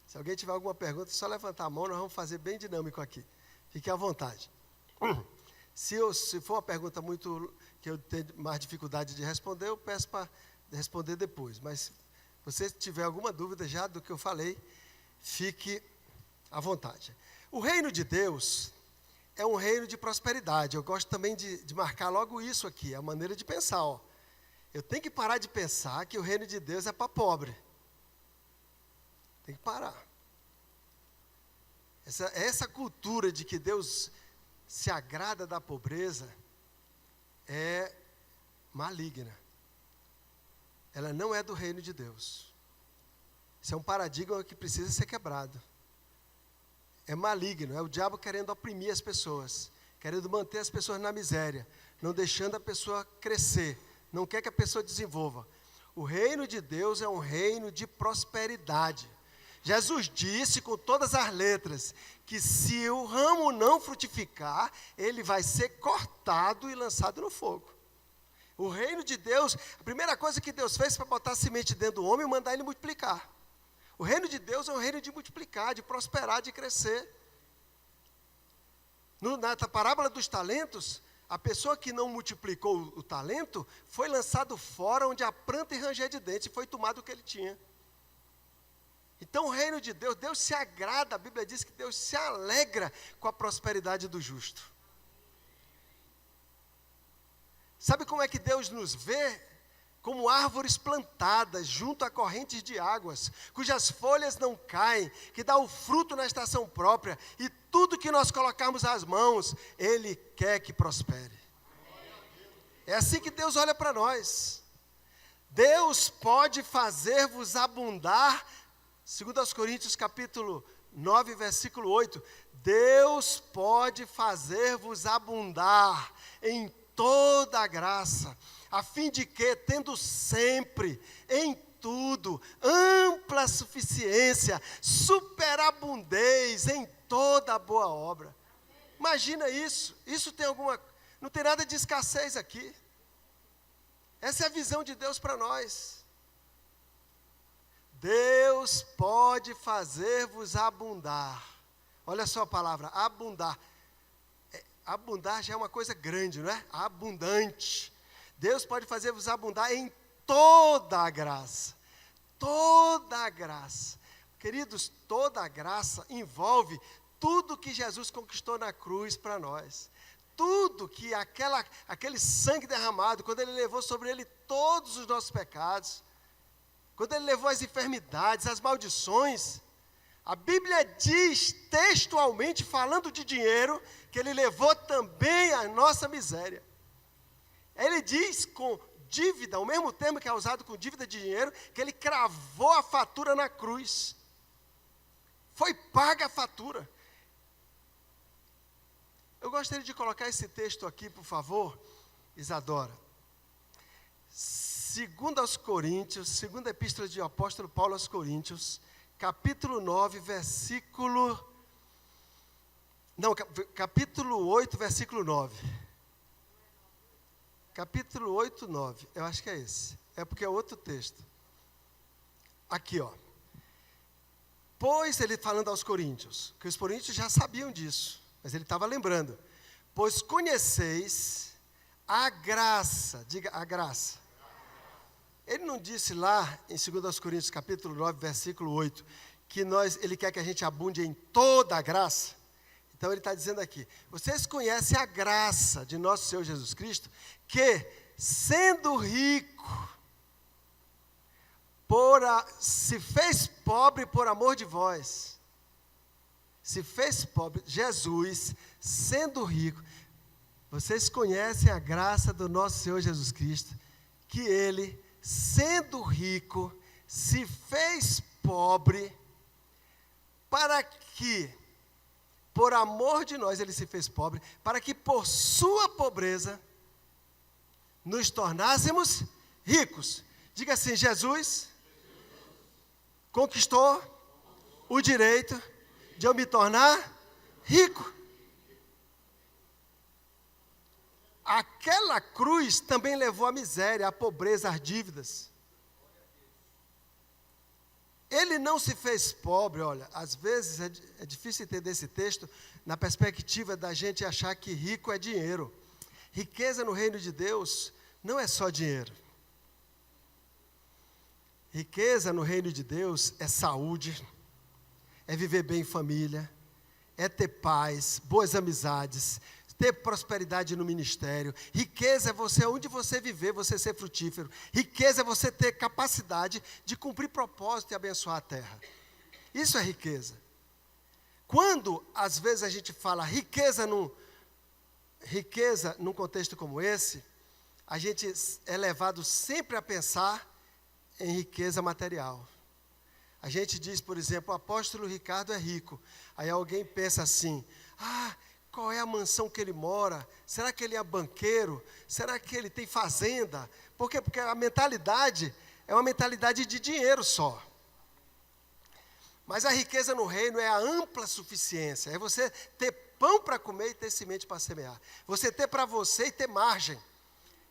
Se alguém tiver alguma pergunta, é só levantar a mão, nós vamos fazer bem dinâmico aqui. Fique à vontade. Se for uma pergunta muito que eu tenho mais dificuldade de responder, eu peço para responder depois. Mas se você tiver alguma dúvida já do que eu falei, fique à vontade. O reino de Deus é um reino de prosperidade. Eu gosto também de marcar logo isso aqui, a maneira de pensar. Eu tenho que parar de pensar que o reino de Deus é para pobre. Tem que parar. Essa cultura de que Deus se agrada da pobreza é maligna. Ela não é do reino de Deus. Isso é um paradigma que precisa ser quebrado. É maligno, é o diabo querendo oprimir as pessoas, querendo manter as pessoas na miséria, não deixando a pessoa crescer, não quer que a pessoa desenvolva. O reino de Deus é um reino de prosperidade. Jesus disse com todas as letras que se o ramo não frutificar, ele vai ser cortado e lançado no fogo. O reino de Deus, a primeira coisa que Deus fez foi botar a semente dentro do homem e mandar ele multiplicar. O reino de Deus é um reino de multiplicar, de prosperar, de crescer. Na parábola dos talentos, a pessoa que não multiplicou o talento foi lançado fora onde a planta e ranger de dente e foi tomado o que ele tinha. Então, o reino de Deus, Deus se agrada, a Bíblia diz que Deus se alegra com a prosperidade do justo. Sabe como é que Deus nos vê? Como árvores plantadas junto a correntes de águas, cujas folhas não caem, que dá o fruto na estação própria, e tudo que nós colocarmos às mãos, Ele quer que prospere. É assim que Deus olha para nós. Deus pode fazer-vos abundar, 2 Coríntios capítulo 9, versículo 8. Deus pode fazer-vos abundar em toda a graça, a fim de que, tendo sempre, em tudo, ampla suficiência, superabundez em toda boa obra. Imagina isso. Isso tem não tem nada de escassez aqui. Essa é a visão de Deus para nós. Deus pode fazer-vos abundar. Olha só a palavra, abundar. Abundar já é uma coisa grande, não é? Abundante. Deus pode fazer-vos abundar em toda a graça. Toda a graça. Queridos, toda a graça envolve tudo que Jesus conquistou na cruz para nós. Tudo que aquele sangue derramado, quando Ele levou sobre Ele todos os nossos pecados, quando Ele levou as enfermidades, as maldições, a Bíblia diz textualmente, falando de dinheiro, que Ele levou também a nossa miséria. Ele diz com dívida, o mesmo termo que é usado com dívida de dinheiro, que Ele cravou a fatura na cruz. Foi paga a fatura. Eu gostaria de colocar esse texto aqui, por favor, Isadora. 2 aos Coríntios, segunda epístola de apóstolo Paulo aos Coríntios, capítulo 9, capítulo 8, versículo 9. Capítulo 8, 9, eu acho que é esse. É porque é outro texto. Aqui, ó. Pois, ele falando aos coríntios, que os coríntios já sabiam disso, mas ele estava lembrando. Pois conheceis a graça, diga a graça. Ele não disse lá em 2 Coríntios capítulo 9, versículo 8, que ele quer que a gente abunde em toda a graça. Então ele está dizendo aqui, vocês conhecem a graça de nosso Senhor Jesus Cristo, que sendo rico, se fez pobre por amor de vós. Se fez pobre, Jesus, sendo rico. Vocês conhecem a graça do nosso Senhor Jesus Cristo, que Ele, sendo rico, se fez pobre, para que, por amor de nós, Ele se fez pobre, para que por sua pobreza, nos tornássemos ricos. Diga assim, Jesus conquistou o direito de eu me tornar rico. Aquela cruz também levou a miséria, a pobreza, as dívidas. Ele não se fez pobre, olha, às vezes é difícil entender esse texto na perspectiva da gente achar que rico é dinheiro. Riqueza no reino de Deus não é só dinheiro. Riqueza no reino de Deus é saúde, é viver bem em família, é ter paz, boas amizades, ter prosperidade no ministério. Riqueza é você, onde você viver, você ser frutífero. Riqueza é você ter capacidade de cumprir propósito e abençoar a terra. Isso é riqueza. Quando, às vezes, a gente fala riqueza num contexto como esse, a gente é levado sempre a pensar em riqueza material. A gente diz, por exemplo, o apóstolo Ricardo é rico. Aí alguém pensa assim, qual é a mansão que ele mora? Será que ele é banqueiro? Será que ele tem fazenda? Por quê? Porque a mentalidade é uma mentalidade de dinheiro só. Mas a riqueza no reino é a ampla suficiência. É você ter pão para comer e ter semente para semear. Você ter para você e ter margem.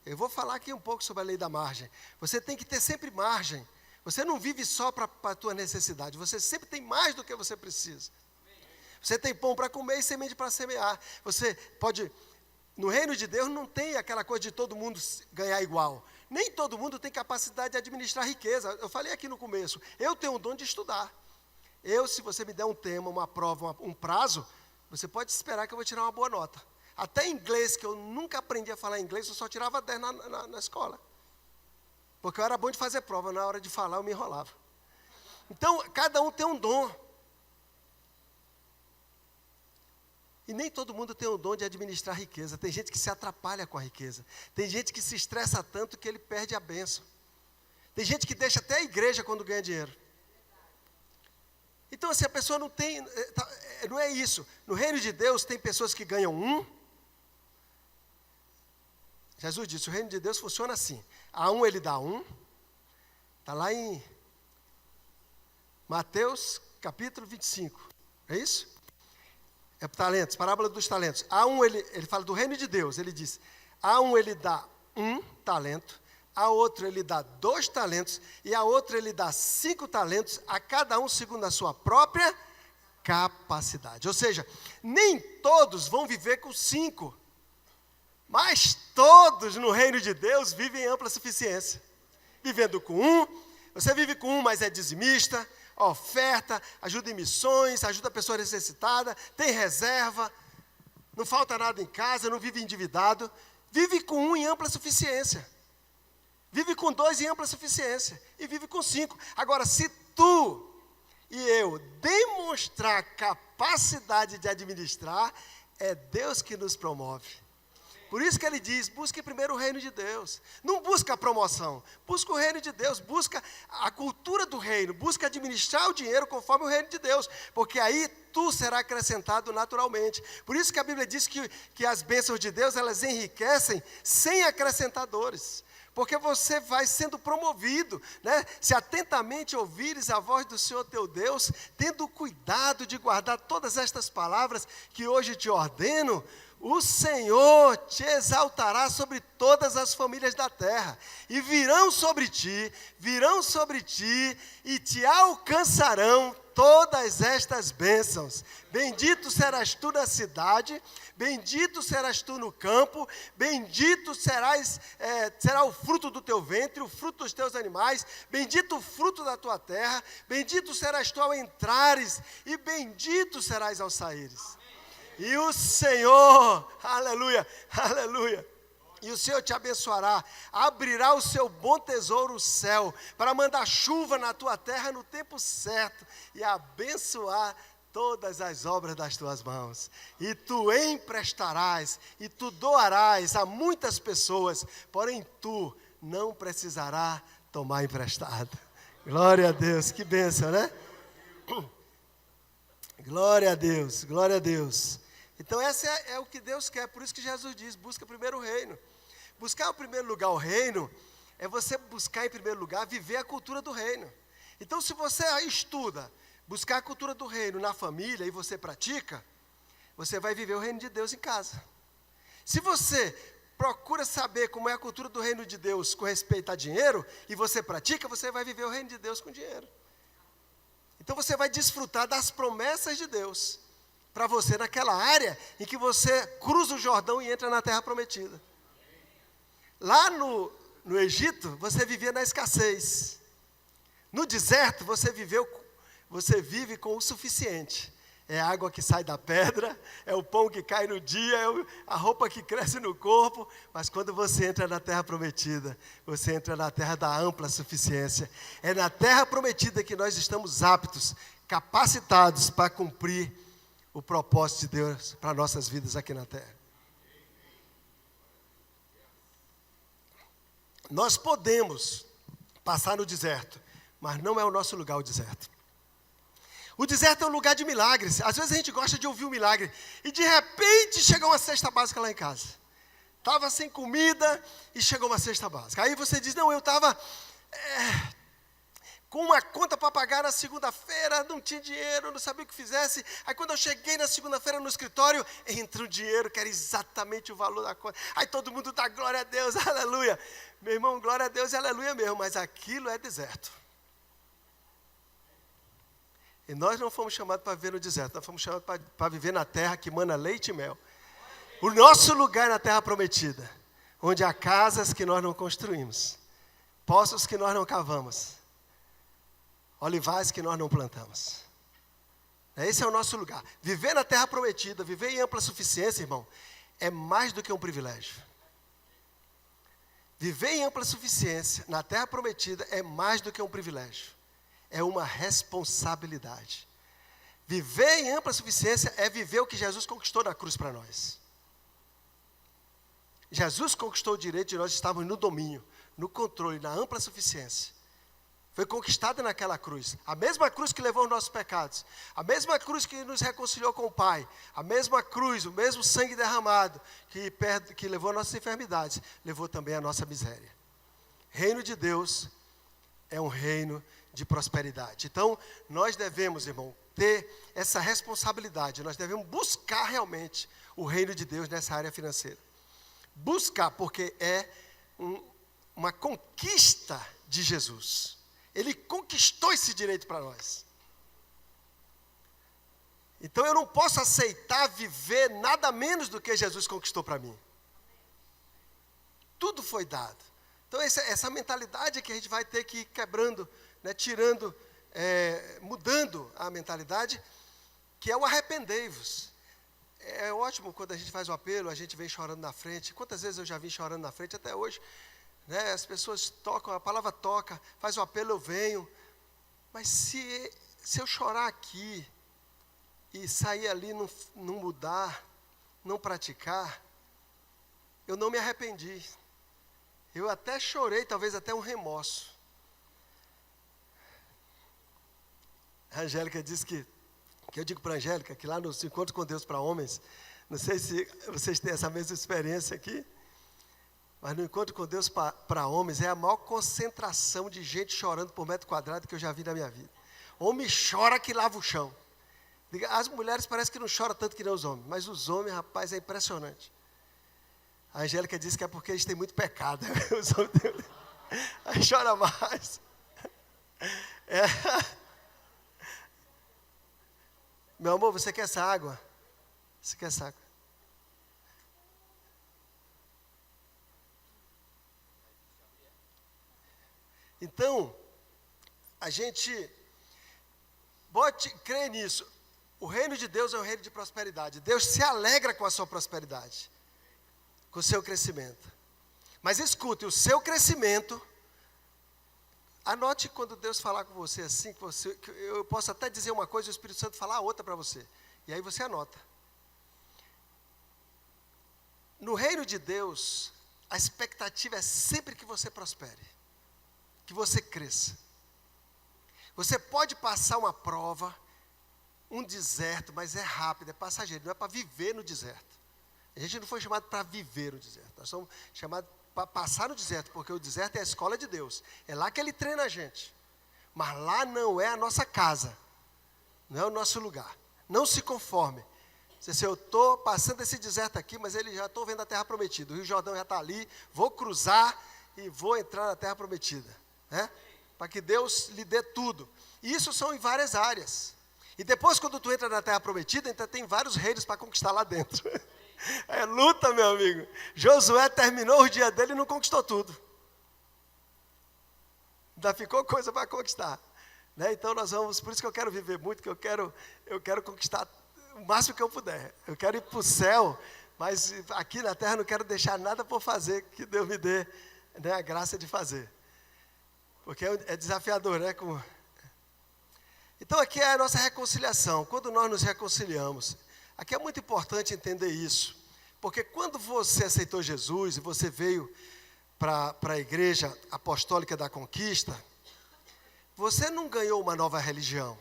Eu vou falar aqui um pouco sobre a lei da margem. Você tem que ter sempre margem. Você não vive só para a tua necessidade. Você sempre tem mais do que você precisa. Você tem pão para comer e semente para semear. Você pode... No reino de Deus não tem aquela coisa de todo mundo ganhar igual. Nem todo mundo tem capacidade de administrar riqueza. Eu falei aqui no começo. Eu tenho o dom de estudar. Se você me der um tema, uma prova, um prazo, você pode esperar que eu vou tirar uma boa nota. Até inglês, que eu nunca aprendi a falar inglês, eu só tirava 10 na escola. Porque eu era bom de fazer prova, na hora de falar eu me enrolava. Então, cada um tem um dom. E nem todo mundo tem o dom de administrar riqueza. Tem gente que se atrapalha com a riqueza. Tem gente que se estressa tanto que ele perde a bênção. Tem gente que deixa até a igreja quando ganha dinheiro. Então, assim, a pessoa não tem, não é isso. No reino de Deus, tem pessoas que ganham 1. Jesus disse, o reino de Deus funciona assim. A 1 ele dá 1. Está lá em Mateus, capítulo 25. É isso? É talentos, parábola dos talentos. A 1 ele fala do reino de Deus. Ele diz, a 1 ele dá 1 talento. A outro ele dá 2 talentos, e a outro ele dá 5 talentos, a cada um segundo a sua própria capacidade. Ou seja, nem todos vão viver com 5, mas todos no reino de Deus vivem em ampla suficiência. Vivendo com 1, você vive com 1, mas é dizimista, oferta, ajuda em missões, ajuda a pessoa necessitada, tem reserva, não falta nada em casa, não vive endividado, vive com 1 em ampla suficiência. Vive com 2 em ampla suficiência. E vive com 5. Agora, se tu e eu demonstrar capacidade de administrar, é Deus que nos promove. Por isso que ele diz, busque primeiro o reino de Deus. Não busca a promoção, busca o reino de Deus, busca a cultura do reino, busca administrar o dinheiro conforme o reino de Deus, porque aí tu será acrescentado naturalmente. Por isso que a Bíblia diz que as bênçãos de Deus, elas enriquecem sem acrescentadores. Porque você vai sendo promovido, né? Se atentamente ouvires a voz do Senhor teu Deus, tendo cuidado de guardar todas estas palavras que hoje te ordeno, o Senhor te exaltará sobre todas as famílias da terra, e virão sobre ti, e te alcançarão todas estas bênçãos. Bendito serás tu na cidade, bendito serás tu no campo, bendito será o fruto do teu ventre, o fruto dos teus animais, bendito o fruto da tua terra, bendito serás tu ao entrares, e bendito serás ao saíres. E o Senhor, aleluia, aleluia, e o Senhor te abençoará, abrirá o seu bom tesouro, o céu, para mandar chuva na tua terra no tempo certo, e abençoar todas as obras das tuas mãos. E tu emprestarás, e tu doarás a muitas pessoas, porém tu não precisarás tomar emprestado. Glória a Deus, que bênção, né? Glória a Deus, glória a Deus. Então, esse é o que Deus quer, por isso que Jesus diz, busca primeiro o reino. Buscar em primeiro lugar o reino, é você buscar em primeiro lugar, viver a cultura do reino. Então, se você estuda, buscar a cultura do reino na família, e você pratica, você vai viver o reino de Deus em casa. Se você procura saber como é a cultura do reino de Deus com respeito a dinheiro, e você pratica, você vai viver o reino de Deus com dinheiro. Então, você vai desfrutar das promessas de Deus para você naquela área em que você cruza o Jordão e entra na terra prometida. Lá no Egito, você vivia na escassez. No deserto, você vive com o suficiente. É a água que sai da pedra, é o pão que cai no dia, é a roupa que cresce no corpo. Mas quando você entra na terra prometida, você entra na terra da ampla suficiência. É na terra prometida que nós estamos aptos, capacitados para cumprir o propósito de Deus para nossas vidas aqui na terra. Nós podemos passar no deserto, mas não é o nosso lugar o deserto. O deserto é um lugar de milagres. Às vezes a gente gosta de ouvir um milagre, e de repente chegou uma cesta básica lá em casa. Estava sem comida e chegou uma cesta básica. Aí você diz, não, eu estava com uma conta para pagar na segunda-feira, não tinha dinheiro, não sabia o que fizesse. Aí quando eu cheguei na segunda-feira no escritório, entra o dinheiro, que era exatamente o valor da conta. Aí todo mundo dá glória a Deus, aleluia. Meu irmão, glória a Deus e aleluia mesmo, mas aquilo é deserto. E nós não fomos chamados para viver no deserto, nós fomos chamados para viver na terra que mana leite e mel. O nosso lugar é na terra prometida, onde há casas que nós não construímos, poços que nós não cavamos, olivais que nós não plantamos. Esse é o nosso lugar. Viver na terra prometida, viver em ampla suficiência, irmão, é mais do que um privilégio. Viver em ampla suficiência na terra prometida é mais do que um privilégio. É uma responsabilidade. Viver em ampla suficiência é viver o que Jesus conquistou na cruz para nós. Jesus conquistou o direito de nós estarmos no domínio, no controle, na ampla suficiência. Foi conquistada naquela cruz. A mesma cruz que levou os nossos pecados. A mesma cruz que nos reconciliou com o Pai. A mesma cruz, o mesmo sangue derramado que levou nossas enfermidades, levou também a nossa miséria. Reino de Deus é um reino de prosperidade. Então, nós devemos, irmão, ter essa responsabilidade. Nós devemos buscar realmente o reino de Deus nessa área financeira. Buscar, porque é uma conquista de Jesus. Ele conquistou esse direito para nós. Então eu não posso aceitar viver nada menos do que Jesus conquistou para mim. Tudo foi dado. Então essa mentalidade que a gente vai ter que ir quebrando, né, tirando, mudando a mentalidade, que é o arrependei-vos. É ótimo quando a gente faz o apelo, a gente vem chorando na frente. Quantas vezes eu já vim chorando na frente até hoje? Né, as pessoas tocam, a palavra toca, faz o apelo, eu venho. Mas se eu chorar aqui e sair ali, não mudar, não praticar, eu não me arrependi. Eu até chorei, talvez até um remorso. A Angélica disse que eu digo para a Angélica, que lá nos Encontros com Deus para Homens, não sei se vocês têm essa mesma experiência aqui, mas no Encontro com Deus para Homens é a maior concentração de gente chorando por metro quadrado que eu já vi na minha vida. Homem chora que lava o chão. As mulheres parecem que não choram tanto que nem os homens, mas os homens, rapaz, é impressionante. A Angélica disse que é porque eles têm muito pecado. Os homens aí chora mais. Meu amor, você quer essa água? Você quer essa água? Então, a gente crê nisso. O reino de Deus é um reino de prosperidade. Deus se alegra com a sua prosperidade, com o seu crescimento. Mas escute, o seu crescimento, anote quando Deus falar com você assim, que eu posso até dizer uma coisa e o Espírito Santo falar outra para você. E aí você anota. No reino de Deus, a expectativa é sempre que você prospere, que você cresça. Você pode passar uma prova, um deserto, mas é rápido, é passageiro, não é para viver no deserto. A gente não foi chamado para viver no deserto, nós somos chamados para passar no deserto, porque o deserto é a escola de Deus, é lá que Ele treina a gente. Mas lá não é a nossa casa, não é o nosso lugar. Não se conforme. Se eu estou passando esse deserto aqui, mas já estou vendo a terra prometida, o Rio Jordão já está ali, vou cruzar e vou entrar na terra prometida, né? Para que Deus lhe dê tudo. E isso são em várias áreas. E depois, quando tu entra na terra prometida, ainda tem vários reinos para conquistar lá dentro. É luta, meu amigo. Josué terminou os dias dele e não conquistou tudo. Ainda ficou coisa para conquistar, né? Então nós vamos, por isso que eu quero viver muito, que eu quero conquistar o máximo que eu puder. Eu quero ir para o céu, mas aqui na terra não quero deixar nada por fazer, que Deus me dê, né, a graça de fazer. Porque é desafiador, né? Então aqui é a nossa reconciliação. Quando nós nos reconciliamos, aqui é muito importante entender isso. Porque quando você aceitou Jesus e você veio para a igreja apostólica da conquista, você não ganhou uma nova religião.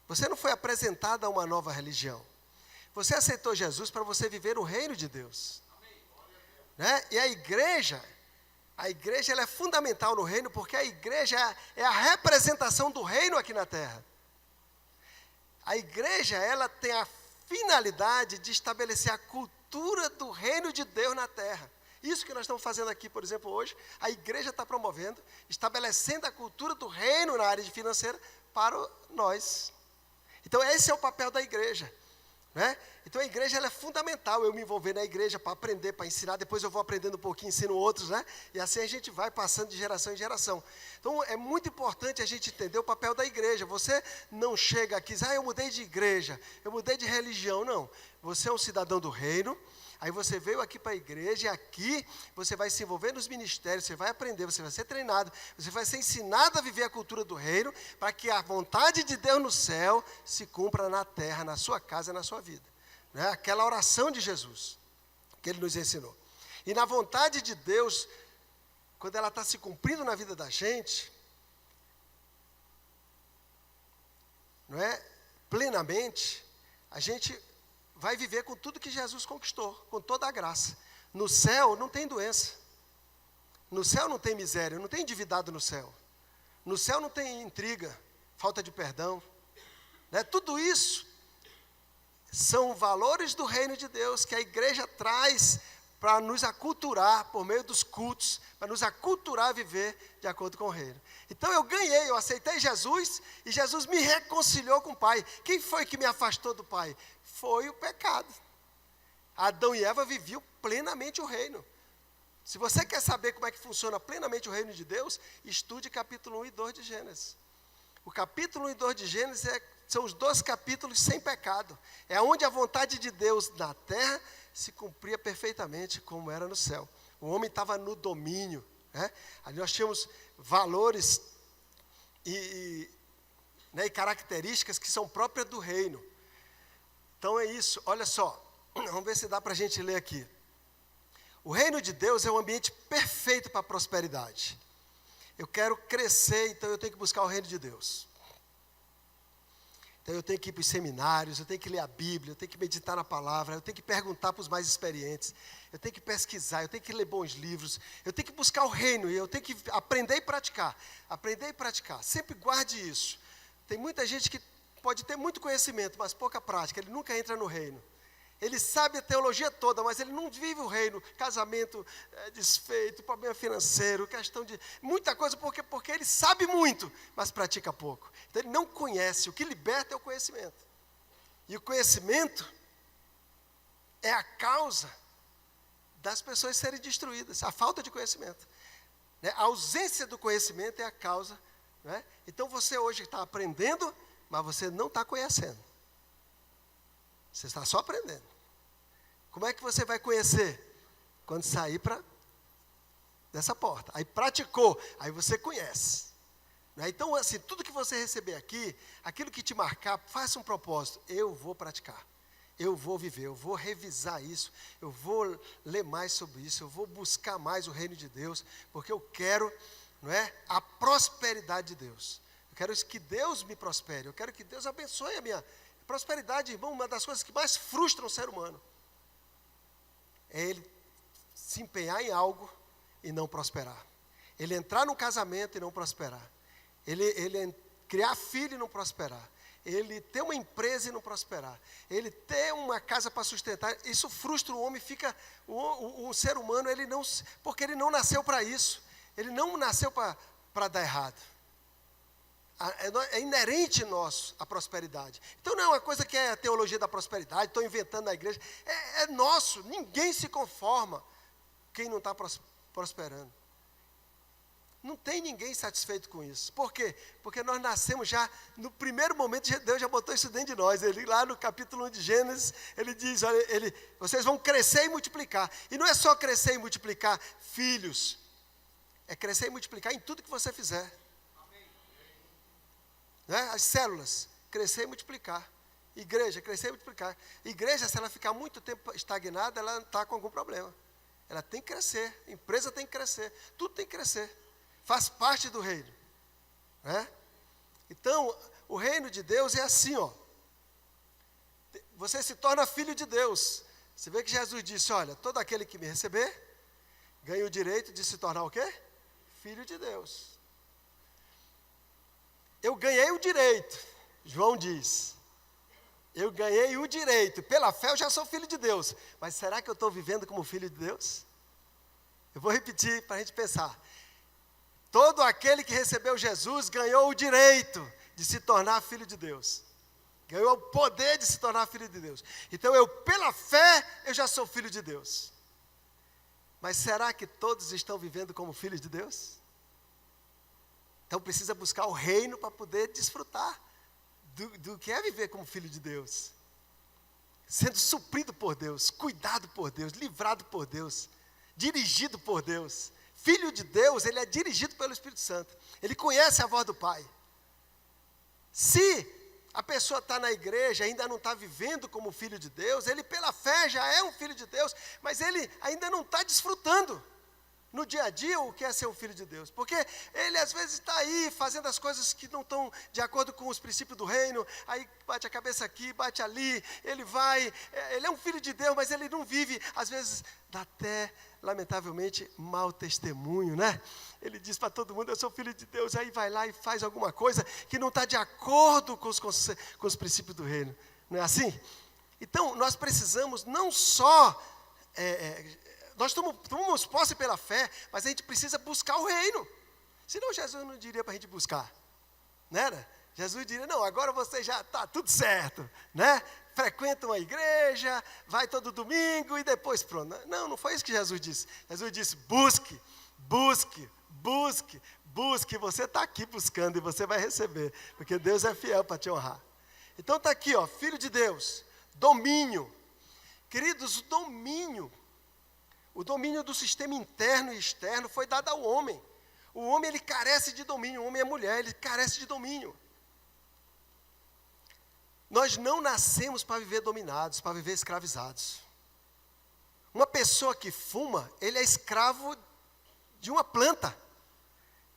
Você não foi apresentado a uma nova religião. Você aceitou Jesus para você viver o reino de Deus. Né? E a igreja ela é fundamental no reino, porque a igreja é a representação do reino aqui na terra. A igreja, ela tem a finalidade de estabelecer a cultura do reino de Deus na terra. Isso que nós estamos fazendo aqui, por exemplo, hoje, a igreja está promovendo, estabelecendo a cultura do reino na área financeira para nós. Então, esse é o papel da igreja. Né? Então a igreja ela é fundamental, eu me envolver na igreja para aprender, para ensinar, depois eu vou aprendendo um pouquinho, ensino outros, né? E assim a gente vai passando de geração em geração. Então é muito importante a gente entender o papel da igreja. Você não chega aqui e diz, eu mudei de igreja, eu mudei de religião, não. Você é um cidadão do reino, aí você veio aqui para a igreja e aqui você vai se envolver nos ministérios, você vai aprender, você vai ser treinado, você vai ser ensinado a viver a cultura do reino, para que a vontade de Deus no céu se cumpra na terra, na sua casa, na sua vida. Né? Aquela oração de Jesus, que Ele nos ensinou. E na vontade de Deus, quando ela está se cumprindo na vida da gente, não é, plenamente, a gente vai viver com tudo que Jesus conquistou, com toda a graça. No céu não tem doença. No céu não tem miséria, não tem endividado no céu. No céu não tem intriga, falta de perdão. Né? Tudo isso são valores do reino de Deus que a igreja traz para nos aculturar por meio dos cultos, para nos aculturar a viver de acordo com o reino. Então eu aceitei Jesus e Jesus me reconciliou com o Pai. Quem foi que me afastou do Pai? Foi o pecado. Adão e Eva viviam plenamente o reino. Se você quer saber como é que funciona plenamente o reino de Deus, estude capítulo 1 e 2 de Gênesis. O capítulo 1 e 2 de Gênesis são os 2 capítulos sem pecado. É onde a vontade de Deus na terra se cumpria perfeitamente como era no céu. O homem estava no domínio. Né? Ali nós tínhamos valores e características que são próprias do reino. Então é isso, olha só, vamos ver se dá para a gente ler aqui. O reino de Deus é um ambiente perfeito para a prosperidade. Eu quero crescer, então eu tenho que buscar o reino de Deus. Então eu tenho que ir para os seminários, eu tenho que ler a Bíblia, eu tenho que meditar na palavra, eu tenho que perguntar para os mais experientes, eu tenho que pesquisar, eu tenho que ler bons livros, eu tenho que buscar o reino, e eu tenho que aprender e praticar. Aprender e praticar, sempre guarde isso. Tem muita gente que pode ter muito conhecimento, mas pouca prática, ele nunca entra no reino. Ele sabe a teologia toda, mas ele não vive o reino. Casamento desfeito, problema financeiro, questão de muita coisa, porque ele sabe muito, mas pratica pouco. Então ele não conhece, o que liberta é o conhecimento. E o conhecimento é a causa das pessoas serem destruídas, a falta de conhecimento. A ausência do conhecimento é a causa. Né? Então você hoje está aprendendo, mas você não está conhecendo. Você está só aprendendo. Como é que você vai conhecer? Quando sair dessa porta. Aí praticou, aí você conhece. Né? Então, assim, tudo que você receber aqui, aquilo que te marcar, faça um propósito. Eu vou praticar. Eu vou viver, eu vou revisar isso, eu vou ler mais sobre isso, eu vou buscar mais o reino de Deus, porque eu quero, não é, a prosperidade de Deus. Eu quero que Deus me prospere, eu quero que Deus abençoe a minha prosperidade, irmão. Uma das coisas que mais frustram o ser humano é ele se empenhar em algo e não prosperar. Ele entrar num casamento e não prosperar. Ele criar filho e não prosperar. Ele ter uma empresa e não prosperar. Ele ter uma casa para sustentar. Isso frustra o homem, fica o ser humano, porque ele não nasceu para isso. Ele não nasceu para dar errado. É inerente nosso a prosperidade. Então não é uma coisa que é a teologia da prosperidade, estou inventando na igreja. É nosso, ninguém se conforma quem não está prosperando. Não tem ninguém satisfeito com isso. Por quê? Porque nós nascemos já, no primeiro momento, Deus já botou isso dentro de nós. Ele, lá no capítulo 1 de Gênesis, ele diz, olha, vocês vão crescer e multiplicar. E não é só crescer e multiplicar filhos. É crescer e multiplicar em tudo que você fizer. Né? As células, crescer e multiplicar. Igreja, crescer e multiplicar. Igreja, se ela ficar muito tempo estagnada, ela está com algum problema. Ela tem que crescer, a empresa tem que crescer, tudo tem que crescer. Faz parte do reino. Né? Então, o reino de Deus é assim, ó. Você se torna filho de Deus. Você vê que Jesus disse, olha, todo aquele que me receber, ganha o direito de se tornar o quê? Filho de Deus. Eu ganhei o direito, João diz. Eu ganhei o direito. Pela fé eu já sou filho de Deus. Mas será que eu estou vivendo como filho de Deus? Eu vou repetir para a gente pensar. Todo aquele que recebeu Jesus ganhou o direito de se tornar filho de Deus. Ganhou o poder de se tornar filho de Deus. Então pela fé, eu já sou filho de Deus. Mas será que todos estão vivendo como filhos de Deus? Então precisa buscar o reino para poder desfrutar do que é viver como filho de Deus. Sendo suprido por Deus, cuidado por Deus, livrado por Deus, dirigido por Deus. Filho de Deus, ele é dirigido pelo Espírito Santo. Ele conhece a voz do Pai. Se a pessoa está na igreja, ainda não está vivendo como filho de Deus, ele pela fé já é um filho de Deus, mas ele ainda não está desfrutando. no dia a dia o que é ser um filho de Deus. Porque ele às vezes está aí fazendo as coisas que não estão de acordo com os princípios do reino, aí bate a cabeça aqui, bate ali, ele é um filho de Deus, mas ele não vive, às vezes dá até, lamentavelmente, mau testemunho, né? Ele diz para todo mundo, eu sou filho de Deus, aí vai lá e faz alguma coisa que não está de acordo com os princípios do reino. Não é assim? Então, nós precisamos não só... nós tomamos posse pela fé, mas a gente precisa buscar o reino. Senão Jesus não diria para a gente buscar. Não era? Jesus diria, não, agora você já está tudo certo, né? Frequenta uma igreja, vai todo domingo e depois pronto. Não, não foi isso que Jesus disse. Jesus disse, busque, busque, busque, busque. Você está aqui buscando e você vai receber, porque Deus é fiel para te honrar. Então está aqui, ó, filho de Deus, domínio. Queridos, o domínio do sistema interno e externo foi dado ao homem. O homem, ele carece de domínio, o homem é mulher, ele carece de domínio. Nós não nascemos para viver dominados, para viver escravizados. Uma pessoa que fuma, ele é escravo de uma planta.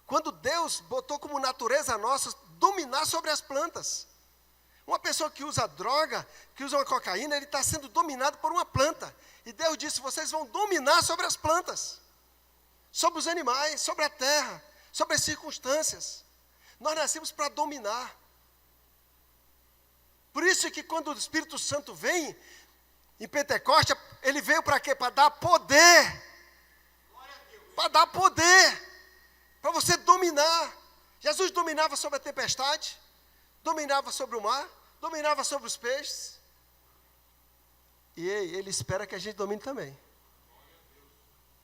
Quando Deus botou como natureza nossa dominar sobre as plantas. Uma pessoa que usa droga, que usa uma cocaína, ele está sendo dominado por uma planta. E Deus disse, vocês vão dominar sobre as plantas, sobre os animais, sobre a terra, sobre as circunstâncias. Nós nascemos para dominar. Por isso que quando o Espírito Santo vem, em Pentecostes, ele veio para quê? Para dar poder. Para dar poder. Para você dominar. Jesus dominava sobre a tempestade, dominava sobre o mar, dominava sobre os peixes. E ele espera que a gente domine também.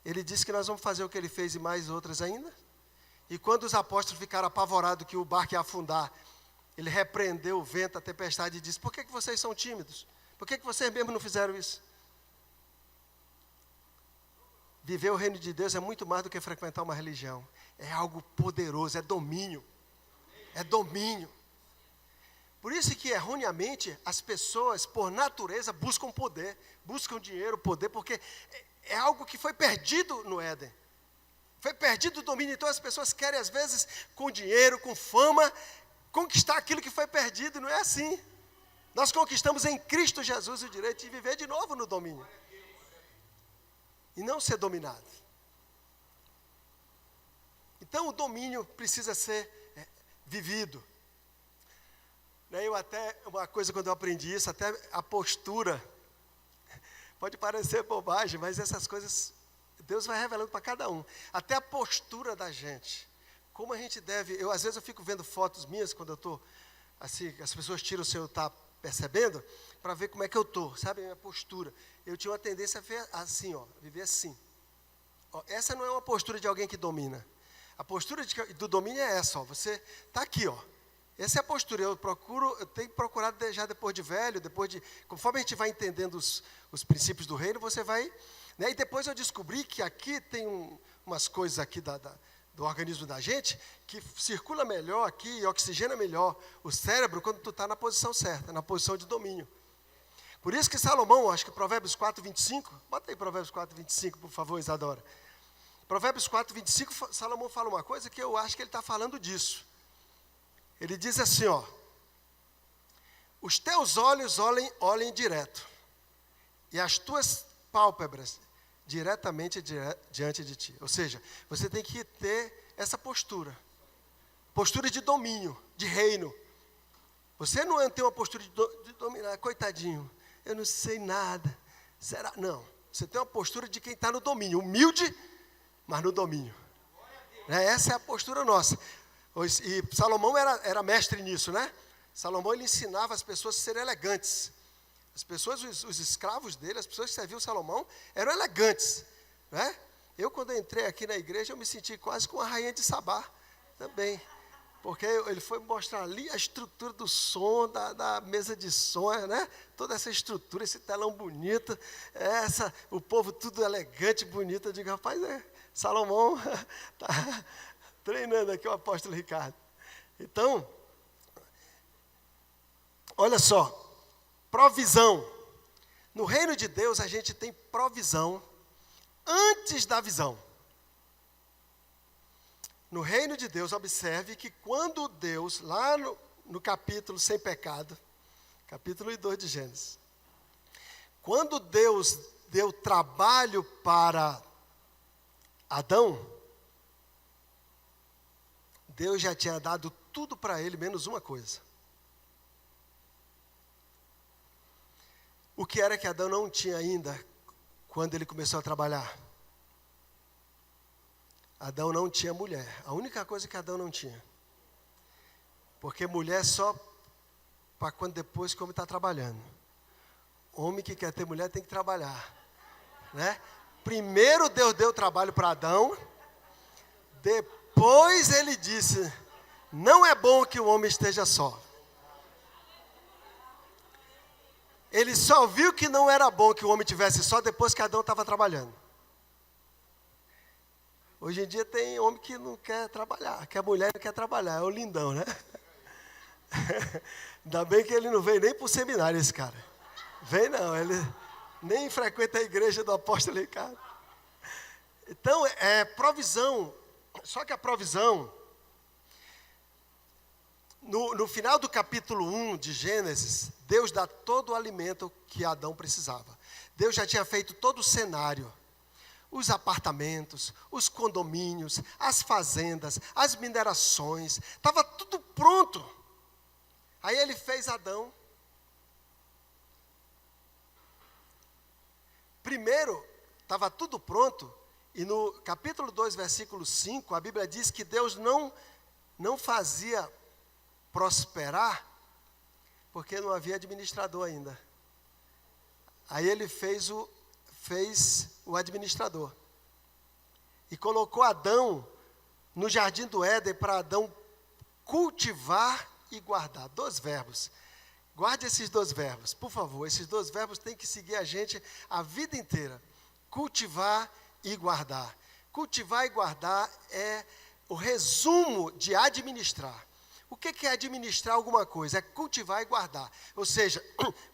Ele disse que nós vamos fazer o que ele fez e mais outras ainda. E quando os apóstolos ficaram apavorados que o barco ia afundar, ele repreendeu o vento, a tempestade e disse, por que vocês são tímidos? Por que vocês mesmos não fizeram isso? Viver o reino de Deus é muito mais do que frequentar uma religião. É algo poderoso, é domínio. É domínio. Por isso que, erroneamente, as pessoas, por natureza, buscam poder, buscam dinheiro, poder, porque é algo que foi perdido no Éden. Foi perdido o domínio, então as pessoas querem, às vezes, com dinheiro, com fama, conquistar aquilo que foi perdido, não é assim. Nós conquistamos em Cristo Jesus o direito de viver de novo no domínio. E não ser dominado. Então, o domínio precisa ser vivido. Uma coisa quando eu aprendi isso, até a postura, pode parecer bobagem, mas essas coisas, Deus vai revelando para cada um. Até a postura da gente, como a gente deve, às vezes eu fico vendo fotos minhas, quando eu estou, assim, as pessoas tiram se eu estou percebendo, para ver como é que eu estou, sabe, a minha postura. Eu tinha uma tendência a ver assim, ó, viver assim. Ó, essa não é uma postura de alguém que domina. A postura do domínio é essa, ó, você está aqui, ó. Essa é a postura, eu tenho procurado já depois de velho, conforme a gente vai entendendo os princípios do reino, você vai, né, e depois eu descobri que aqui tem umas coisas aqui do organismo da gente, que circula melhor aqui, oxigena melhor o cérebro quando tu está na posição certa, na posição de domínio. Por isso que Salomão, acho que Provérbios 4:25, bota aí Provérbios 4:25, por favor, Isadora. Provérbios 4:25, Salomão fala uma coisa que eu acho que ele está falando disso. Ele diz assim, ó, os teus olhos olhem direto, e as tuas pálpebras diretamente diante de ti. Ou seja, você tem que ter essa postura de domínio, de reino. Você não tem uma postura de dominar, coitadinho, eu não sei nada, será? Não, você tem uma postura de quem está no domínio, humilde, mas no domínio. Essa é a postura nossa. E Salomão era mestre nisso, né? Salomão, ele ensinava as pessoas a serem elegantes. As pessoas, os escravos dele, as pessoas que serviam Salomão, eram elegantes, né? Eu, quando entrei aqui na igreja, eu me senti quase com a rainha de Sabá também. Porque ele foi mostrar ali a estrutura do som, da mesa de som, né? Toda essa estrutura, esse telão bonito, o povo tudo elegante, bonito. Eu digo, rapaz, Salomão está treinando aqui o apóstolo Ricardo. Então, olha só, provisão. No reino de Deus, a gente tem provisão antes da visão. No reino de Deus, observe que quando Deus, lá no capítulo sem pecado, capítulo 2 de Gênesis, quando Deus deu trabalho para Adão, Deus já tinha dado tudo para ele, menos uma coisa. O que era que Adão não tinha ainda quando ele começou a trabalhar? Adão não tinha mulher. A única coisa que Adão não tinha. Porque mulher só para quando depois que o homem está trabalhando. Homem que quer ter mulher tem que trabalhar. Né? Primeiro Deus deu trabalho para Adão. Depois ele disse, não é bom que o homem esteja só. Ele só viu que não era bom que o homem tivesse só depois que Adão estava trabalhando. Hoje em dia tem homem que não quer trabalhar, que a mulher não quer trabalhar, é o lindão, né? Ainda bem que ele não veio nem para o seminário, esse cara. Vem não, ele nem frequenta a igreja do apóstolo Ricardo. Então, é provisão, só que a provisão, no final do capítulo 1 de Gênesis, Deus dá todo o alimento que Adão precisava. Deus já tinha feito todo o cenário. Os apartamentos, os condomínios, as fazendas, as minerações, estava tudo pronto. Aí ele fez Adão. Primeiro, estava tudo pronto, e no capítulo 2, versículo 5, a Bíblia diz que Deus não fazia prosperar, porque não havia administrador ainda. Aí ele fez o administrador. E colocou Adão no jardim do Éden para Adão cultivar e guardar. 2 verbos. Guarde esses 2 verbos, por favor. Esses 2 verbos têm que seguir a gente a vida inteira. Cultivar e guardar. Cultivar e guardar é o resumo de administrar. O que é administrar alguma coisa? É cultivar e guardar. Ou seja,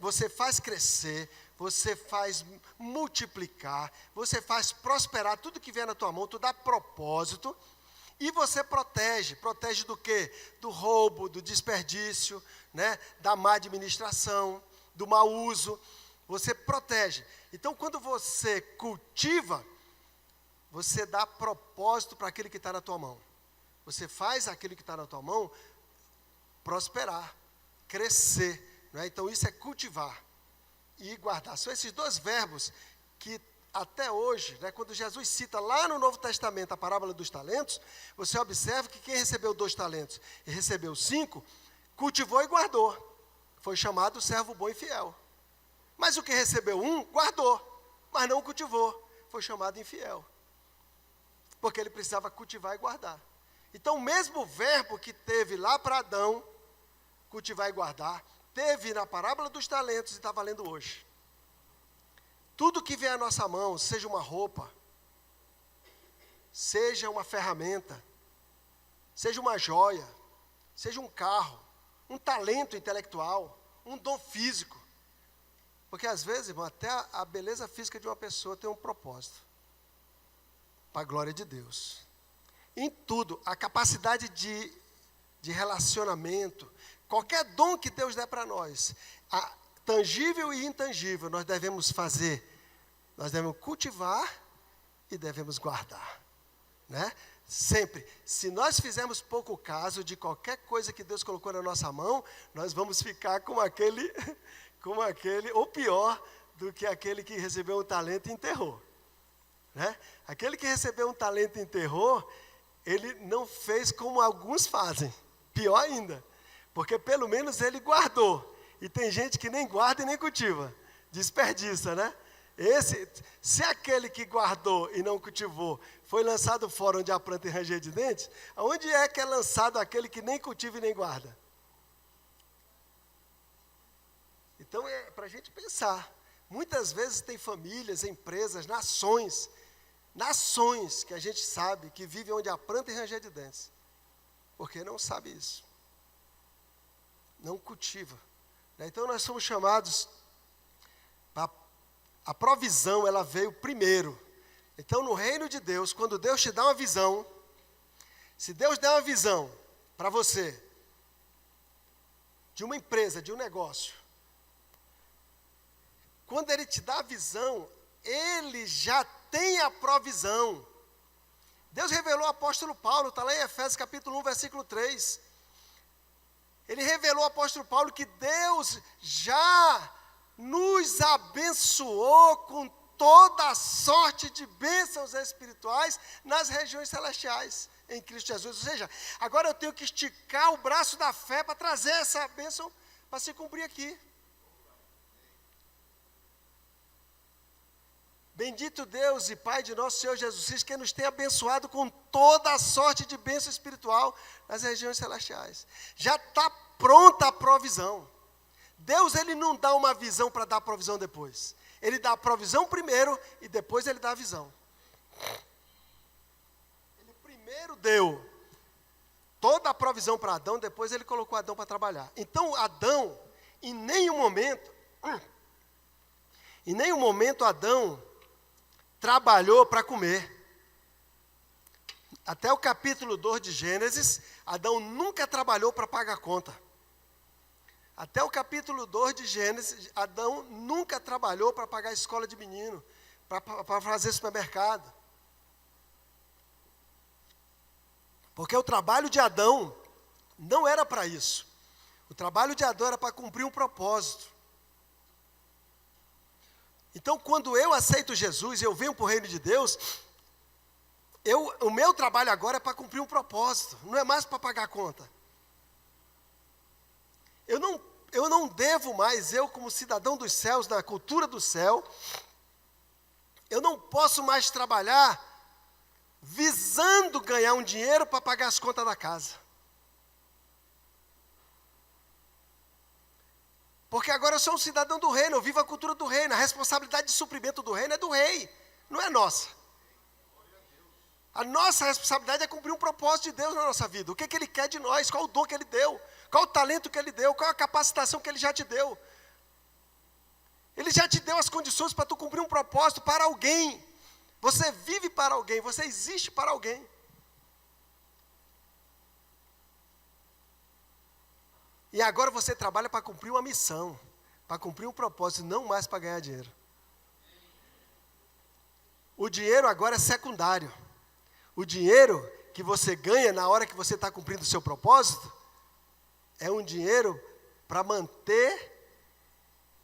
você faz crescer, você faz multiplicar, você faz prosperar tudo que vier na tua mão, tu dá propósito, e você protege. Protege do quê? Do roubo, do desperdício, né? Da má administração, do mau uso. Você protege. Então, quando você cultiva, você dá propósito para aquele que está na tua mão. Você faz aquele que está na tua mão prosperar, crescer. Né? Então, isso é cultivar e guardar. São esses 2 verbos que até hoje, né, quando Jesus cita lá no Novo Testamento a parábola dos talentos, você observa que quem recebeu 2 talentos e recebeu 5, cultivou e guardou. Foi chamado servo bom e fiel. Mas o que recebeu 1, guardou, mas não cultivou. Foi chamado infiel. Porque ele precisava cultivar e guardar. Então, o mesmo verbo que teve lá para Adão, cultivar e guardar, teve na parábola dos talentos e está valendo hoje. Tudo que vier à nossa mão, seja uma roupa, seja uma ferramenta, seja uma joia, seja um carro, um talento intelectual, um dom físico. Porque às vezes, irmão, até a beleza física de uma pessoa tem um propósito. Para a glória de Deus. Em tudo, a capacidade de relacionamento, qualquer dom que Deus der para nós, tangível e intangível, nós devemos fazer. Nós devemos cultivar e devemos guardar. Né? Sempre. Se nós fizermos pouco caso de qualquer coisa que Deus colocou na nossa mão, nós vamos ficar como aquele, ou pior, do que aquele que recebeu um talento e enterrou. Né? Aquele que recebeu um talento e enterrou, ele não fez como alguns fazem. Pior ainda. Porque pelo menos ele guardou. E tem gente que nem guarda e nem cultiva. Desperdiça, né? Se aquele que guardou e não cultivou foi lançado fora onde há planta e ranger de dentes, aonde é que é lançado aquele que nem cultiva e nem guarda? Então é para a gente pensar. Muitas vezes tem famílias, empresas, nações que a gente sabe que vivem onde há planta e ranger de dentes. Porque não sabe isso. Não cultiva. Então nós somos chamados, a provisão ela veio primeiro. Então no reino de Deus, quando Deus te dá uma visão, Se Deus der uma visão para você, de uma empresa, de um negócio, quando Ele te dá a visão, Ele já tem a provisão. Deus revelou ao apóstolo Paulo, está lá em Efésios capítulo 1, versículo 3. Ele revelou ao apóstolo Paulo que Deus já nos abençoou com toda a sorte de bênçãos espirituais nas regiões celestiais, em Cristo Jesus. Ou seja, agora eu tenho que esticar o braço da fé para trazer essa bênção para se cumprir aqui. Bendito Deus e Pai de nosso Senhor Jesus Cristo, que nos tem abençoado com toda a sorte de bênção espiritual nas regiões celestiais. Já está pronta a provisão. Deus, Ele não dá uma visão para dar a provisão depois. Ele dá a provisão primeiro e depois Ele dá a visão. Ele primeiro deu toda a provisão para Adão, depois Ele colocou Adão para trabalhar. Então, Adão, em nenhum momento Adão trabalhou para comer. Até o capítulo 2 de Gênesis, Adão nunca trabalhou para pagar conta. Até o capítulo 2 de Gênesis, Adão nunca trabalhou para pagar a escola de menino, para fazer supermercado. Porque o trabalho de Adão não era para isso. O trabalho de Adão era para cumprir um propósito. Então, quando eu aceito Jesus e eu venho para o reino de Deus, o meu trabalho agora é para cumprir um propósito, não é mais para pagar a conta. Eu não devo mais, eu como cidadão dos céus, na cultura do céu, eu não posso mais trabalhar visando ganhar um dinheiro para pagar as contas da casa. Porque agora eu sou um cidadão do reino, eu vivo a cultura do reino, a responsabilidade de suprimento do reino é do rei, não é nossa. A nossa responsabilidade é cumprir um propósito de Deus na nossa vida. O que Ele quer de nós, qual o dom que Ele deu, qual o talento que Ele deu, qual a capacitação que Ele já te deu. Ele já te deu as condições para tu cumprir um propósito para alguém. Você vive para alguém, você existe para alguém. E agora você trabalha para cumprir uma missão, para cumprir um propósito, não mais para ganhar dinheiro. O dinheiro agora é secundário. O dinheiro que você ganha na hora que você está cumprindo o seu propósito, é um dinheiro para manter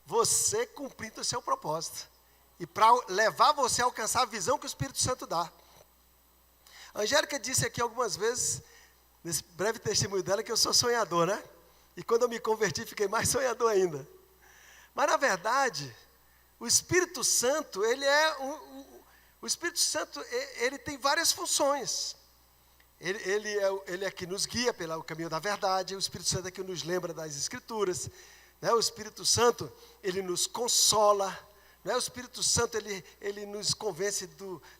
você cumprindo o seu propósito. E para levar você a alcançar a visão que o Espírito Santo dá. A Angélica disse aqui algumas vezes, nesse breve testemunho dela, que eu sou sonhador, né? E quando eu me converti, fiquei mais sonhador ainda. Mas, na verdade, o Espírito Santo, o Espírito Santo, ele tem várias funções. Ele é que nos guia pelo caminho da verdade, o Espírito Santo é que nos lembra das Escrituras, né? O Espírito Santo, ele nos consola, né? O Espírito Santo, ele nos convence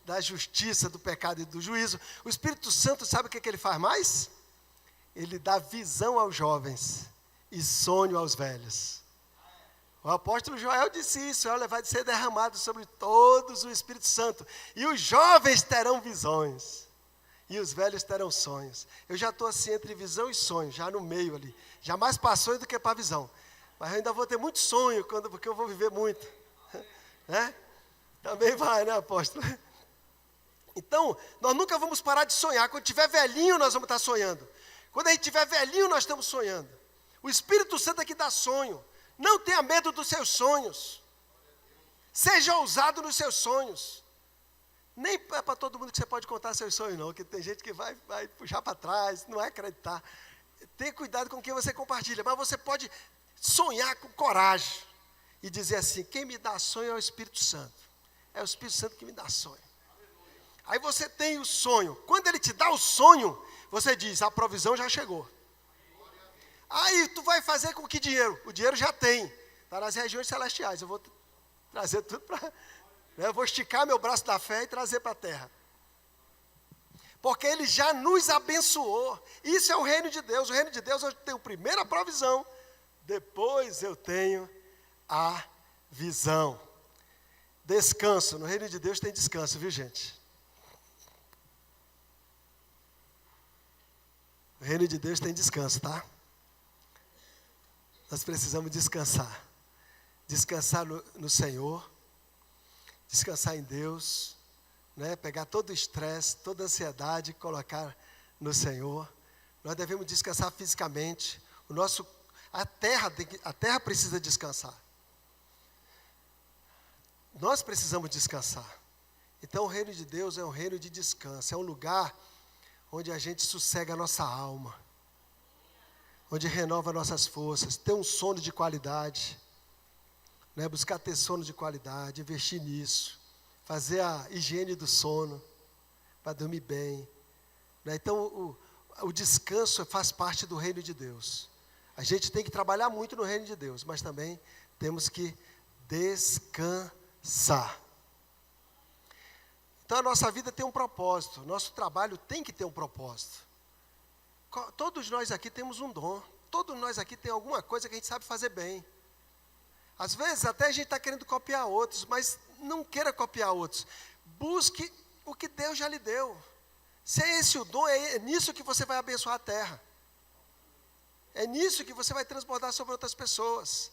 da justiça, do pecado e do juízo. O Espírito Santo, sabe o que ele faz mais? Ele dá visão aos jovens e sonho aos velhos. O apóstolo Joel disse isso: olha, vai ser derramado sobre todos o Espírito Santo, e os jovens terão visões, e os velhos terão sonhos. Eu já estou assim entre visão e sonho, já no meio ali, já mais para sonho do que para visão, mas eu ainda vou ter muito sonho, porque eu vou viver muito, né? Também vai, né, apóstolo? Então, nós nunca vamos parar de sonhar. Quando tiver velhinho, nós vamos estar sonhando. Quando a gente tiver velhinho, nós estamos sonhando. O Espírito Santo é que dá sonho. Não tenha medo dos seus sonhos. Seja ousado nos seus sonhos. Nem é para todo mundo que você pode contar seus sonhos, não. Porque tem gente que vai puxar para trás, não vai acreditar. Tenha cuidado com quem você compartilha. Mas você pode sonhar com coragem. E dizer assim: quem me dá sonho é o Espírito Santo. É o Espírito Santo que me dá sonho. Aí você tem o sonho. Quando ele te dá o sonho, você diz: a provisão já chegou. Aí tu vai fazer com que dinheiro? O dinheiro já tem. Está nas regiões celestiais. Eu vou trazer tudo para... Eu vou esticar meu braço da fé e trazer para a terra. Porque ele já nos abençoou. Isso é o reino de Deus. O reino de Deus, eu tenho primeiro a provisão, depois eu tenho a visão. Descanso. No reino de Deus tem descanso, viu, gente? reino de Deus tem descanso, tá? Nós precisamos descansar. Descansar no Senhor, descansar em Deus, né? Pegar todo o estresse, toda a ansiedade, colocar no Senhor. Nós devemos descansar fisicamente. A terra precisa descansar. Nós precisamos descansar. Então o reino de Deus é um reino de descanso, é um lugar onde a gente sossega a nossa alma, onde renova nossas forças, ter um sono de qualidade, né? Buscar ter sono de qualidade, investir nisso, fazer a higiene do sono, para dormir bem, né? Então o descanso faz parte do reino de Deus. A gente tem que trabalhar muito no reino de Deus, mas também temos que descansar. Então a nossa vida tem um propósito, nosso trabalho tem que ter um propósito. Todos nós aqui temos um dom, todos nós aqui tem alguma coisa que a gente sabe fazer bem. Às vezes até a gente está querendo copiar outros, mas não queira copiar outros. Busque o que Deus já lhe deu. Se é esse o dom, é nisso que você vai abençoar a terra. É nisso que você vai transbordar sobre outras pessoas.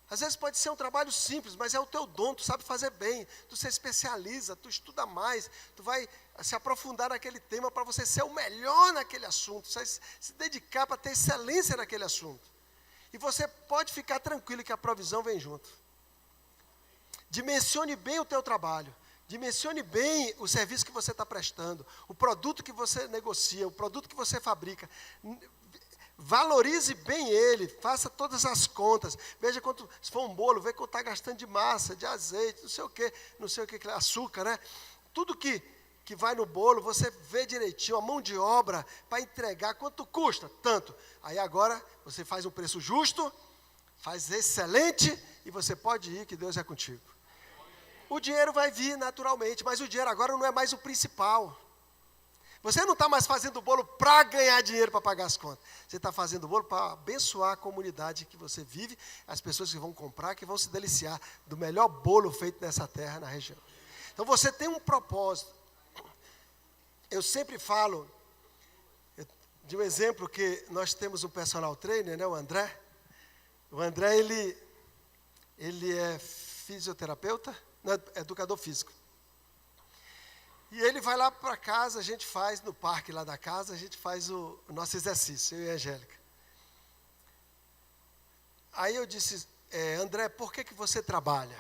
Às vezes pode ser um trabalho simples, mas é o teu dom, tu sabe fazer bem, tu se especializa, tu estuda mais, tu vai se aprofundar naquele tema para você ser o melhor naquele assunto, você vai se dedicar para ter excelência naquele assunto. E você pode ficar tranquilo que a provisão vem junto. Dimensione bem o teu trabalho, dimensione bem o serviço que você está prestando, o produto que você negocia, o produto que você fabrica. Valorize bem ele, faça todas as contas, veja quanto, se for um bolo, veja quanto está gastando de massa, de azeite, não sei o que, açúcar, né? Tudo que vai no bolo, você vê direitinho, a mão de obra para entregar, quanto custa? Tanto. Aí agora você faz um preço justo, faz excelente e você pode ir, que Deus é contigo. O dinheiro vai vir naturalmente, mas o dinheiro agora não é mais o principal. Você não está mais fazendo o bolo para ganhar dinheiro para pagar as contas. Você está fazendo o bolo para abençoar a comunidade que você vive, as pessoas que vão comprar, que vão se deliciar do melhor bolo feito nessa terra, na região. Então você tem um propósito. Eu sempre falo de um exemplo que nós temos um personal trainer, né, o André. O André, ele é fisioterapeuta, não, é educador físico. E ele vai lá para casa, a gente faz, no parque lá da casa, a gente faz o nosso exercício, eu e a Angélica. Aí eu disse, André, por que você trabalha?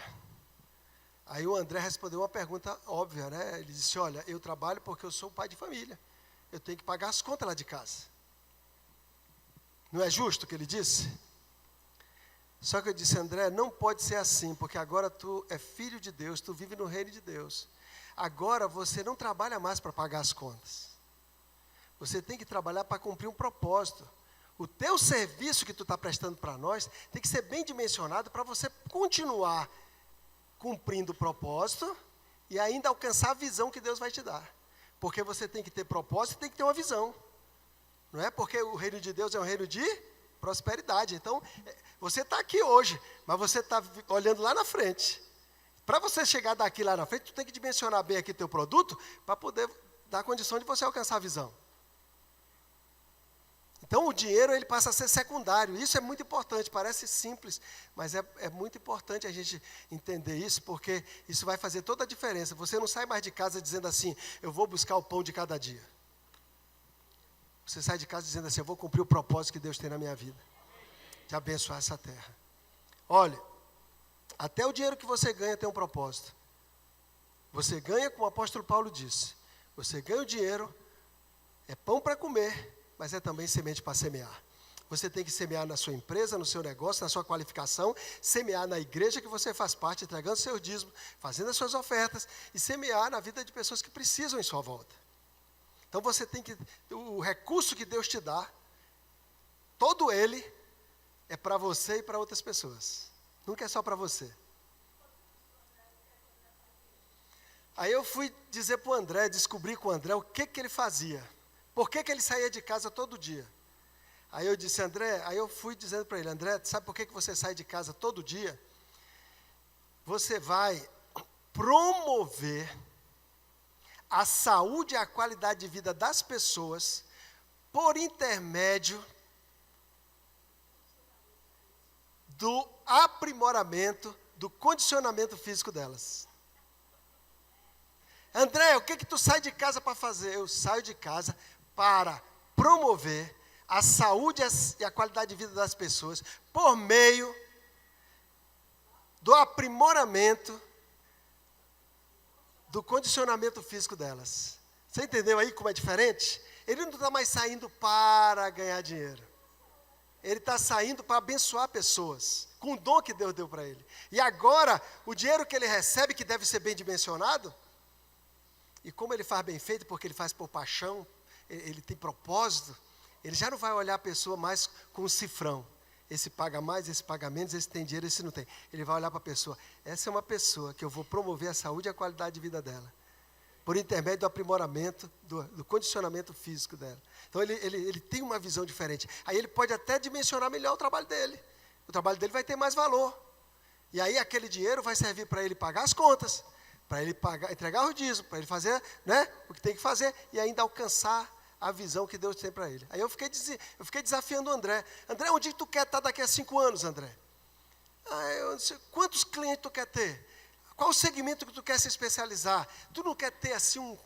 Aí o André respondeu uma pergunta óbvia, né? Ele disse, olha, eu trabalho porque eu sou pai de família, eu tenho que pagar as contas lá de casa. Não é justo o que ele disse? Só que eu disse, André, não pode ser assim, porque agora tu é filho de Deus, tu vive no reino de Deus. Agora você não trabalha mais para pagar as contas. Você tem que trabalhar para cumprir um propósito. O teu serviço que tu está prestando para nós tem que ser bem dimensionado para você continuar cumprindo o propósito e ainda alcançar a visão que Deus vai te dar. Porque você tem que ter propósito e tem que ter uma visão. Não é? Porque o reino de Deus é um reino de prosperidade. Então, você está aqui hoje, mas você está olhando lá na frente. Para você chegar daqui lá na frente, tu tem que dimensionar bem aqui teu produto para poder dar condição de você alcançar a visão. Então o dinheiro ele passa a ser secundário. Isso é muito importante, parece simples, mas é muito importante a gente entender isso, porque isso vai fazer toda a diferença. Você não sai mais de casa dizendo assim, eu vou buscar o pão de cada dia. Você sai de casa dizendo assim, eu vou cumprir o propósito que Deus tem na minha vida, de abençoar essa terra. Olha, até o dinheiro que você ganha tem um propósito. Você ganha, como o apóstolo Paulo disse, você ganha o dinheiro, é pão para comer, mas é também semente para semear. Você tem que semear na sua empresa, no seu negócio, na sua qualificação, semear na igreja que você faz parte, entregando seu dízimo, fazendo as suas ofertas, e semear na vida de pessoas que precisam em sua volta. Então você tem que, o recurso que Deus te dá, todo ele é para você e para outras pessoas. Nunca é só para você. Aí eu fui dizer para o André, descobri com o André o que ele fazia. Por que ele saía de casa todo dia? Aí eu disse, André, aí eu fui dizendo para ele, André, sabe por que você sai de casa todo dia? Você vai promover a saúde e a qualidade de vida das pessoas por intermédio do aprimoramento, do condicionamento físico delas. André, o que tu sai de casa para fazer? Eu saio de casa para promover a saúde e a qualidade de vida das pessoas por meio do aprimoramento do condicionamento físico delas. Você entendeu aí como é diferente? Ele não está mais saindo para ganhar dinheiro. Ele está saindo para abençoar pessoas, com o dom que Deus deu para ele. E agora, o dinheiro que ele recebe, que deve ser bem dimensionado, e como ele faz bem feito, porque ele faz por paixão, ele tem propósito, ele já não vai olhar a pessoa mais com um cifrão. Esse paga mais, esse paga menos, esse tem dinheiro, esse não tem. Ele vai olhar para a pessoa. Essa é uma pessoa que eu vou promover a saúde e a qualidade de vida dela, por intermédio do aprimoramento, do condicionamento físico dela. Então, ele tem uma visão diferente. Aí ele pode até dimensionar melhor o trabalho dele. O trabalho dele vai ter mais valor. E aí aquele dinheiro vai servir para ele pagar as contas, para ele entregar o dízimo, para ele fazer, né, o que tem que fazer e ainda alcançar a visão que Deus tem para ele. Aí eu fiquei desafiando o André. André, onde tu quer estar daqui a 5 anos, André? Eu não sei, quantos clientes tu quer ter? Qual o segmento que tu quer se especializar? Tu não quer ter assim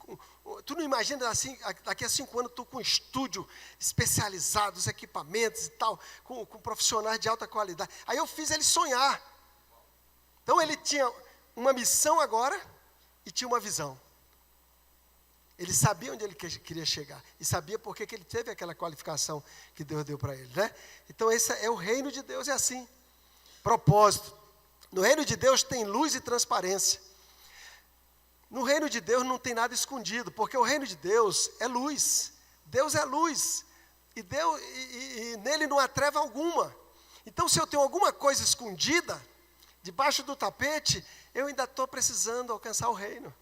tu não imagina assim, daqui a 5 anos tu com um estúdio especializado, os equipamentos e tal, com profissionais de alta qualidade. Aí eu fiz ele sonhar. Então ele tinha uma missão agora e tinha uma visão. Ele sabia onde ele queria chegar. E sabia por que ele teve aquela qualificação que Deus deu para ele, né? Então esse é o reino de Deus, é assim. Propósito. No reino de Deus tem luz e transparência. No reino de Deus não tem nada escondido, porque o reino de Deus é luz. Deus é luz. E nele não há treva alguma. Então, se eu tenho alguma coisa escondida, debaixo do tapete, eu ainda estou precisando alcançar o reino.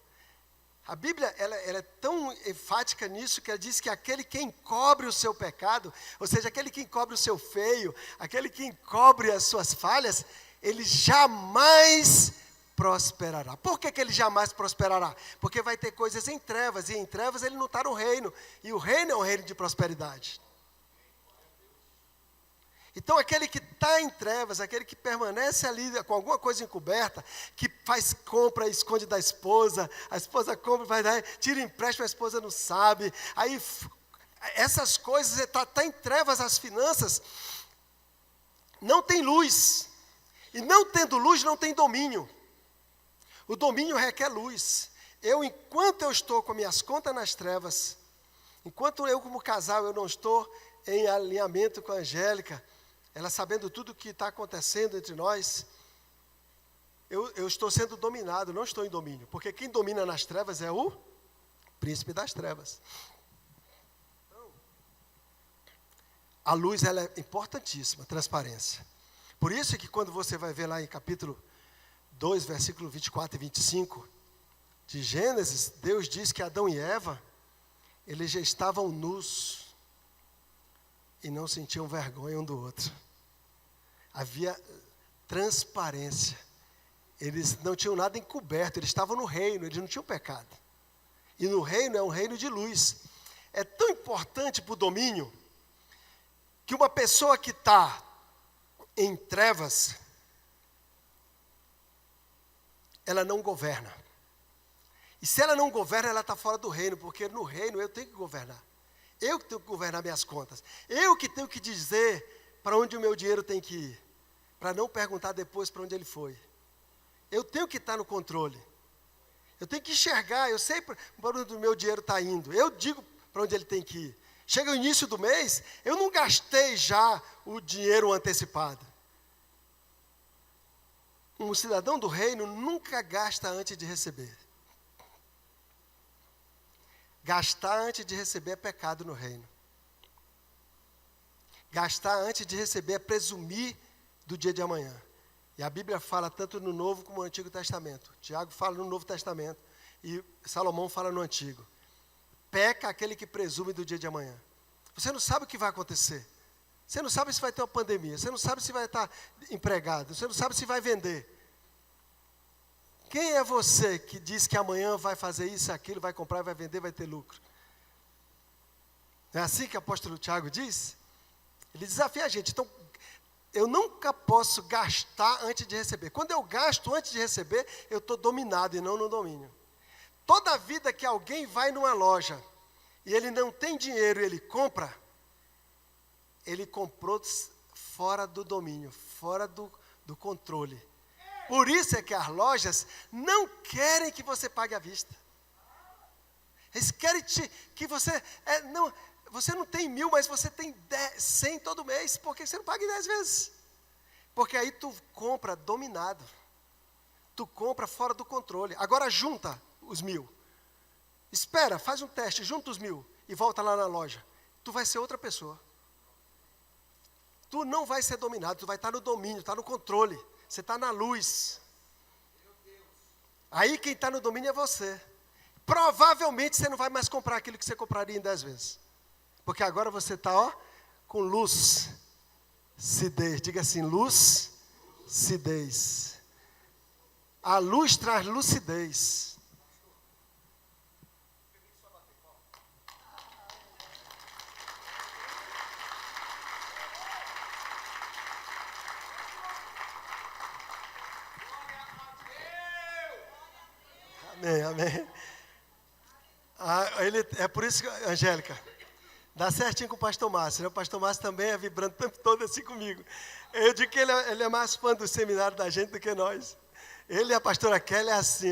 A Bíblia ela é tão enfática nisso, que ela diz que aquele que encobre o seu pecado, ou seja, aquele que encobre o seu feio, aquele que encobre as suas falhas, ele jamais prosperará. Por que ele jamais prosperará? Porque vai ter coisas em trevas, e em trevas ele não está no reino, e o reino é um reino de prosperidade. Então aquele que está em trevas, aquele que permanece ali com alguma coisa encoberta, que faz compra e esconde da esposa, a esposa compra, vai dar, tira empréstimo, a esposa não sabe, aí essas coisas, está em trevas as finanças, não tem luz, e não tendo luz não tem domínio. O domínio requer luz. Enquanto eu estou com minhas contas nas trevas, enquanto eu como casal eu não estou em alinhamento com a Angélica, ela sabendo tudo o que está acontecendo entre nós, eu estou sendo dominado, não estou em domínio. Porque quem domina nas trevas é o príncipe das trevas. Então, a luz ela é importantíssima, transparência. Por isso que quando você vai ver lá em capítulo 2, versículo 24 e 25, de Gênesis, Deus diz que Adão e Eva, eles já estavam nus e não sentiam vergonha um do outro. Havia transparência. Eles não tinham nada encoberto, eles estavam no reino, eles não tinham pecado. E no reino é um reino de luz. É tão importante para o domínio, que uma pessoa que está em trevas, ela não governa. E se ela não governa, ela está fora do reino, porque no reino eu tenho que governar. Eu que tenho que governar minhas contas. Eu que tenho que dizer para onde o meu dinheiro tem que ir, para não perguntar depois para onde ele foi. Eu tenho que estar no controle. Eu tenho que enxergar, eu sei para onde o meu dinheiro está indo. Eu digo para onde ele tem que ir. Chega o início do mês, eu não gastei já o dinheiro antecipado. Um cidadão do reino nunca gasta antes de receber. Gastar antes de receber é pecado no reino. Gastar antes de receber é presumir do dia de amanhã. E a Bíblia fala tanto no Novo como no Antigo Testamento. Tiago fala no Novo Testamento e Salomão fala no Antigo. Peca aquele que presume do dia de amanhã. Você não sabe o que vai acontecer. Você não sabe se vai ter uma pandemia. Você não sabe se vai estar empregado. Você não sabe se vai vender. Quem é você que diz que amanhã vai fazer isso, aquilo, vai comprar, vai vender, vai ter lucro? Não é assim que o apóstolo Tiago diz? Ele desafia a gente. Então, eu nunca posso gastar antes de receber. Quando eu gasto antes de receber, eu estou dominado e não no domínio. Toda vida que alguém vai numa loja e ele não tem dinheiro e ele compra, ele comprou fora do domínio, fora do controle. Por isso é que as lojas não querem que você pague à vista. Eles querem que você... você não tem 1.000, mas você tem 100 todo mês. Por que você não paga em 10 vezes? Porque aí tu compra dominado. Tu compra fora do controle. Agora junta os 1.000. Espera, faz um teste, junta os 1.000 e volta lá na loja. Tu vai ser outra pessoa. Tu não vai ser dominado, tu vai estar no domínio, está no controle. Você está na luz. Aí quem está no domínio é você. Provavelmente você não vai mais comprar aquilo que você compraria em 10 vezes. Porque agora você está, com luz, lucidez. Diga assim, lucidez. A luz traz lucidez. Amém, amém. É por isso que, Angélica, dá certinho com o pastor Márcio, né? O pastor Márcio também é vibrando o tempo todo assim comigo. Eu digo que ele é mais fã do seminário da gente do que nós. Ele e a pastora Kelly é assim,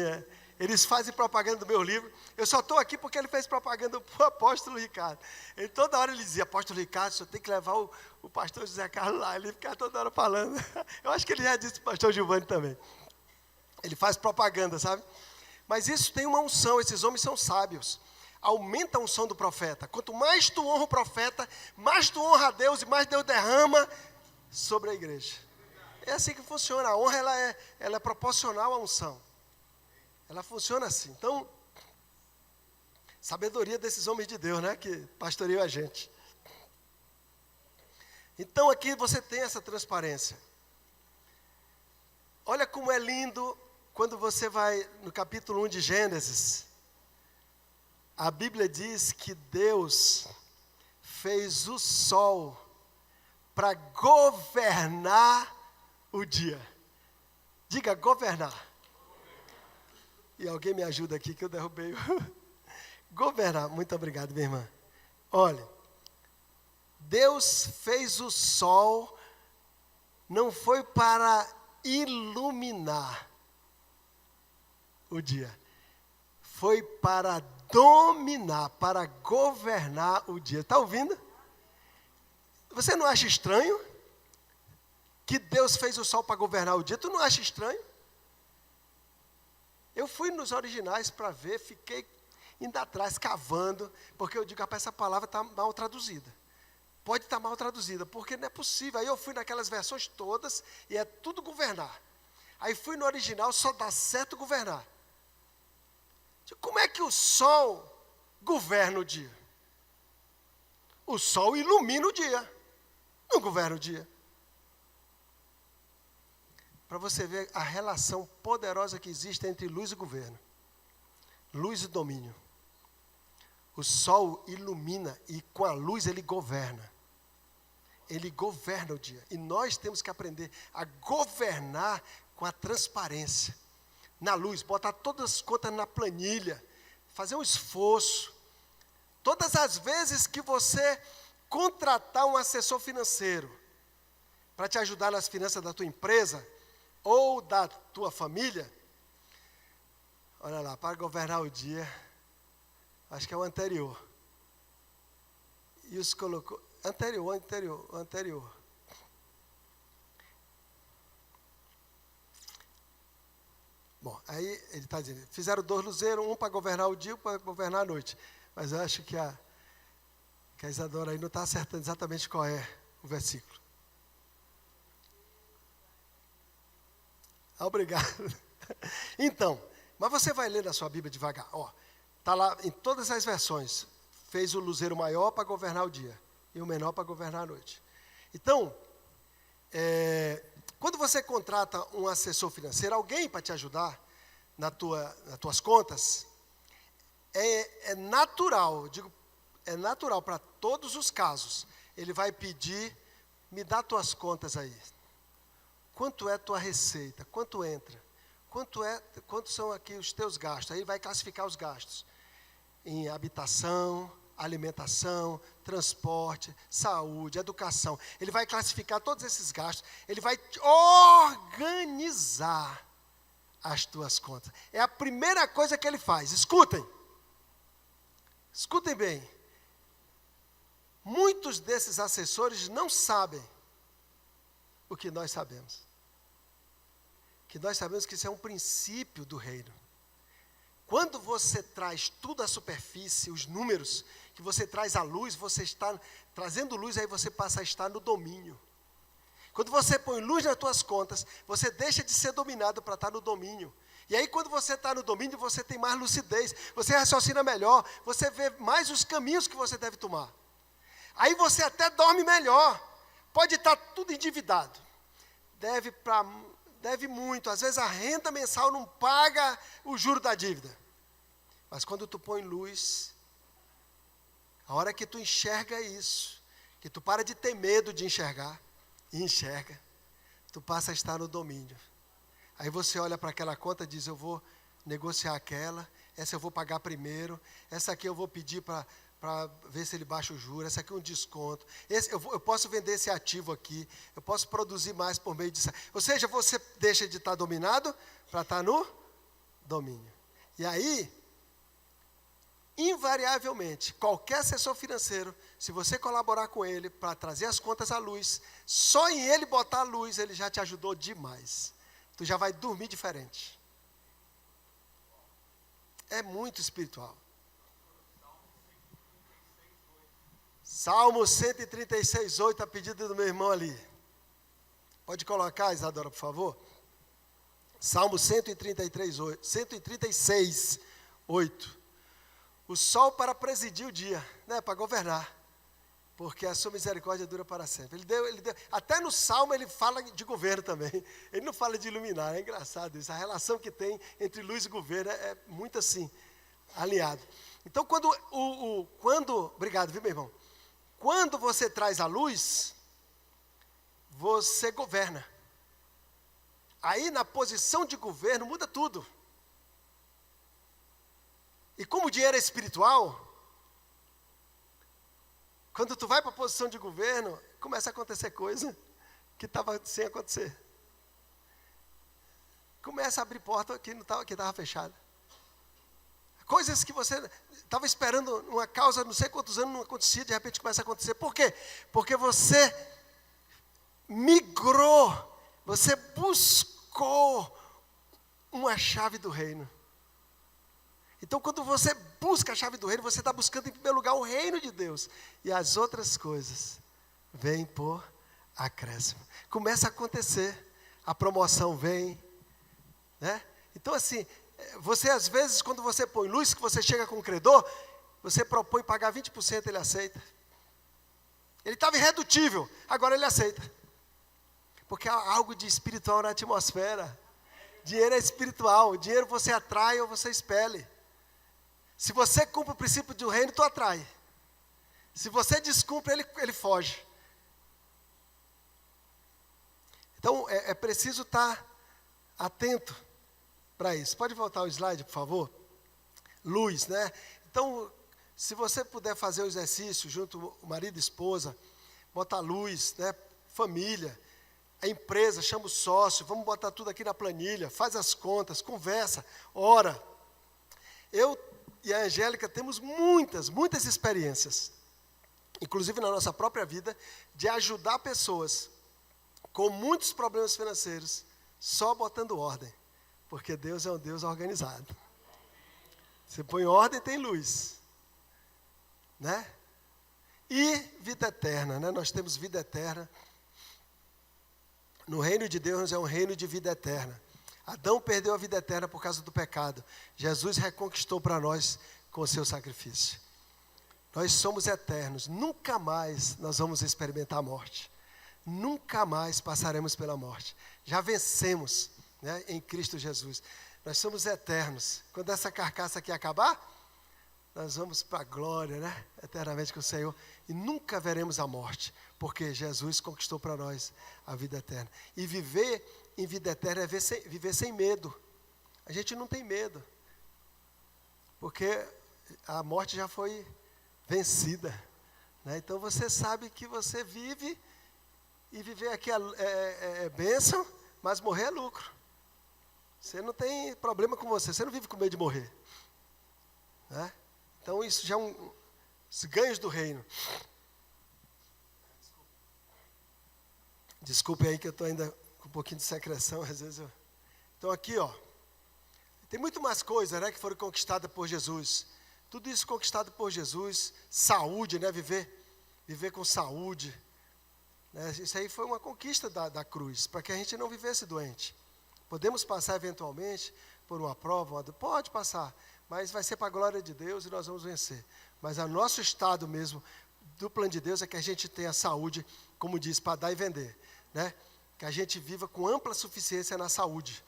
eles fazem propaganda do meu livro. Eu só estou aqui porque ele fez propaganda para o apóstolo Ricardo. Ele toda hora ele dizia, apóstolo Ricardo, você tem que levar o pastor José Carlos lá. Ele ficava toda hora falando. Eu acho que ele já disse para o pastor Giovanni também. Ele faz propaganda, sabe? Mas isso tem uma unção, esses homens são sábios. Aumenta a unção do profeta. Quanto mais tu honra o profeta, mais tu honra a Deus e mais Deus derrama sobre a igreja. É assim que funciona. A honra ela é proporcional à unção. Ela funciona assim. Então, sabedoria desses homens de Deus, né? Que pastoreiam a gente. Então aqui você tem essa transparência. Olha como é lindo quando você vai no capítulo 1 de Gênesis. A Bíblia diz que Deus fez o sol para governar o dia. Diga, governar. E alguém me ajuda aqui que eu derrubei. Governar. Muito obrigado, minha irmã. Olha, Deus fez o sol, não foi para iluminar o dia. Foi para dominar, para governar o dia. Está ouvindo? Você não acha estranho que Deus fez o sol para governar o dia? Tu não acha estranho? Eu fui nos originais para ver, fiquei indo atrás, cavando, porque eu digo, rapaz, essa palavra está mal traduzida. Pode estar mal traduzida, porque não é possível. Aí eu fui naquelas versões todas e é tudo governar. Aí fui no original, só dá certo governar. Como é que o sol governa o dia? O sol ilumina o dia, não governa o dia. Para você ver a relação poderosa que existe entre luz e governo. Luz e domínio. O sol ilumina e com a luz ele governa. Ele governa o dia. E nós temos que aprender a governar com a transparência. Na luz, botar todas as contas na planilha, fazer um esforço. Todas as vezes que você contratar um assessor financeiro para te ajudar nas finanças da tua empresa ou da tua família, olha lá, para governar o dia, acho que é o anterior. E os colocou, anterior. Bom, aí ele está dizendo, fizeram 2 luzeiros, um para governar o dia, um para governar a noite. Mas eu acho que a Isadora aí não está acertando exatamente qual é o versículo. Obrigado. Então, mas você vai ler na sua Bíblia devagar. Está lá em todas as versões. Fez o luzeiro maior para governar o dia e o menor para governar a noite. Então, quando você contrata um assessor financeiro, alguém para te ajudar nas tuas contas, é natural, é natural para todos os casos. Ele vai pedir, me dá tuas contas aí. Quanto é tua receita? Quanto entra? Quanto são aqui os teus gastos? Aí ele vai classificar os gastos em habitação, alimentação, transporte, saúde, educação. Ele vai classificar todos esses gastos. Ele vai organizar as tuas contas. É a primeira coisa que ele faz. Escutem bem. Muitos desses assessores não sabem o que nós sabemos. Que nós sabemos que isso é um princípio do reino. Quando você traz tudo à superfície, os números, que você traz à luz, você está trazendo luz, aí você passa a estar no domínio. Quando você põe luz nas tuas contas, você deixa de ser dominado para estar no domínio. E aí quando você está no domínio, você tem mais lucidez, você raciocina melhor, você vê mais os caminhos que você deve tomar. Aí você até dorme melhor. Pode estar tudo endividado. Deve muito. Às vezes a renda mensal não paga o juro da dívida. Mas quando tu põe luz, a hora que tu enxerga isso, que tu para de ter medo de enxergar, e enxerga, tu passa a estar no domínio. Aí você olha para aquela conta e diz, eu vou negociar aquela, essa eu vou pagar primeiro, essa aqui eu vou pedir para ver se ele baixa o juro, essa aqui é um desconto, eu posso vender esse ativo aqui, eu posso produzir mais por meio disso. Ou seja, você deixa de estar dominado para estar no domínio. E aí, invariavelmente, qualquer assessor financeiro, se você colaborar com ele para trazer as contas à luz, só em ele botar a luz, ele já te ajudou demais. Tu já vai dormir diferente. É muito espiritual. Salmo 136:8, a pedido do meu irmão ali. Pode colocar, Isadora, por favor. Salmo 136:8. O sol para presidir o dia, né, para governar, porque a sua misericórdia dura para sempre. Ele deu, até no Salmo ele fala de governo também. Ele não fala de iluminar, é engraçado isso. A relação que tem entre luz e governo é muito assim, alinhado. Então, quando obrigado, viu, meu irmão? Quando você traz a luz, você governa. Aí, na posição de governo, muda tudo. E como o dinheiro é espiritual, quando tu vai para a posição de governo, começa a acontecer coisa que estava sem acontecer. Começa a abrir porta que estava fechada. Coisas que você estava esperando uma causa, não sei quantos anos não acontecia, de repente começa a acontecer. Por quê? Porque você migrou, você buscou uma chave do reino. Então, quando você busca a chave do reino, você está buscando em primeiro lugar o reino de Deus. E as outras coisas vêm por acréscimo. Começa a acontecer, a promoção vem, né? Então, assim, você às vezes, quando você põe luz, que você chega com o credor, você propõe pagar 20%, ele aceita. Ele estava irredutível, agora ele aceita. Porque há algo de espiritual na atmosfera. Dinheiro é espiritual, dinheiro você atrai ou você expele. Se você cumpre o princípio do reino, tu atrai. Se você descumpre, ele foge. Então, é preciso estar atento para isso. Pode voltar o slide, por favor? Luz, né? Então, se você puder fazer o exercício junto o marido e esposa, botar luz, né? Família, a empresa, chama o sócio, vamos botar tudo aqui na planilha, faz as contas, conversa, ora. Eu e a Angélica temos muitas experiências, inclusive na nossa própria vida, de ajudar pessoas com muitos problemas financeiros, só botando ordem, porque Deus é um Deus organizado. Você põe ordem, tem luz, né? E vida eterna, né? Nós temos vida eterna. No reino de Deus é um reino de vida eterna. Adão perdeu a vida eterna por causa do pecado. Jesus reconquistou para nós com o seu sacrifício. Nós somos eternos. Nunca mais nós vamos experimentar a morte. Nunca mais passaremos pela morte. Já vencemos, né, em Cristo Jesus. Nós somos eternos. Quando essa carcaça aqui acabar, nós vamos para a glória, né? Eternamente com o Senhor. E nunca veremos a morte, porque Jesus conquistou para nós a vida eterna. E viver em vida eterna é viver sem medo. A gente não tem medo, porque a morte já foi vencida, né? Então você sabe que você vive, e viver aqui é bênção, mas morrer é lucro. Você não tem problema com você não vive com medo de morrer, né? Então isso já é os ganhos do reino. Desculpe aí que eu estou ainda com um pouquinho de secreção, às vezes eu... Então aqui, ó, tem muito mais coisas, né, que foram conquistadas por Jesus. Tudo isso conquistado por Jesus. Saúde, né, viver com saúde, né? Isso aí foi uma conquista da cruz, para que a gente não vivesse doente. Podemos passar eventualmente por uma prova, pode passar, mas vai ser para a glória de Deus e nós vamos vencer. Mas o nosso estado mesmo, do plano de Deus, é que a gente tenha saúde, como diz, para dar e vender, né? Que a gente viva com ampla suficiência na saúde.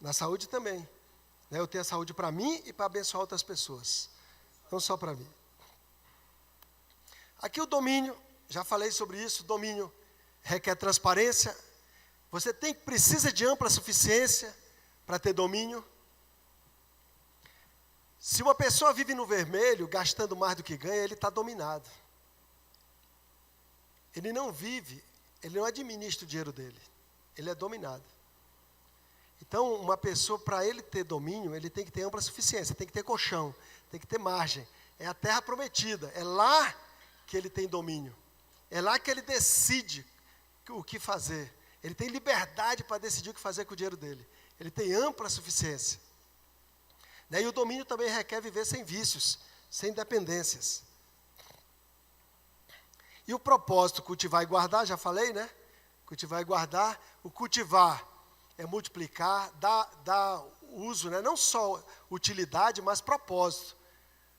Na saúde também, né? Eu tenho a saúde para mim e para abençoar outras pessoas, não só para mim. Aqui o domínio, já falei sobre isso, domínio requer transparência. Você precisa de ampla suficiência para ter domínio. Se uma pessoa vive no vermelho, gastando mais do que ganha, ele está dominado. Ele não vive, ele não administra o dinheiro dele, ele é dominado. Então, uma pessoa, para ele ter domínio, ele tem que ter ampla suficiência, tem que ter colchão, tem que ter margem. É a terra prometida, é lá que ele tem domínio. É lá que ele decide o que fazer. Ele tem liberdade para decidir o que fazer com o dinheiro dele. Ele tem ampla suficiência. E o domínio também requer viver sem vícios, sem dependências. E o propósito, cultivar e guardar, já falei, né? Cultivar e guardar. O cultivar é multiplicar, dar uso, né? Não só utilidade, mas propósito.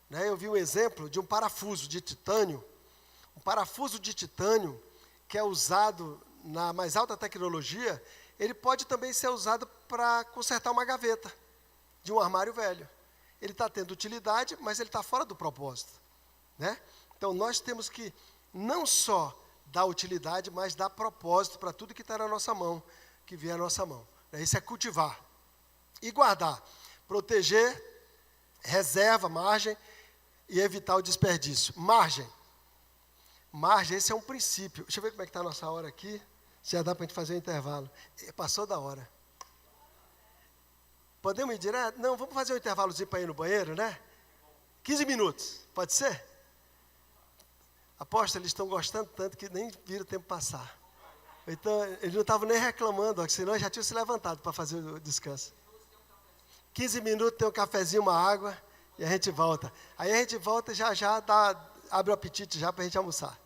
Né? Eu vi um exemplo de um parafuso de titânio. Um parafuso de titânio que é usado na mais alta tecnologia, ele pode também ser usado para consertar uma gaveta de um armário velho. Ele está tendo utilidade, mas ele está fora do propósito, né? Então, nós temos que não só dar utilidade, mas dar propósito para tudo que está na nossa mão, que vier à nossa mão. Isso é cultivar. E guardar. Proteger, reserva, margem e evitar o desperdício. Margem. Margem, esse é um princípio. Deixa eu ver como é que está a nossa hora aqui. Se já dá para a gente fazer um intervalo. Passou da hora. Podemos ir direto? Não, vamos fazer um intervalozinho para ir no banheiro, né? 15 minutos, pode ser? Aposto, eles estão gostando tanto que nem viram o tempo passar. Então, eles não estavam nem reclamando, senão já tinham se levantado para fazer o descanso. 15 minutos, tem um cafezinho, uma água, e a gente volta. Aí a gente volta e já abre o apetite já para a gente almoçar.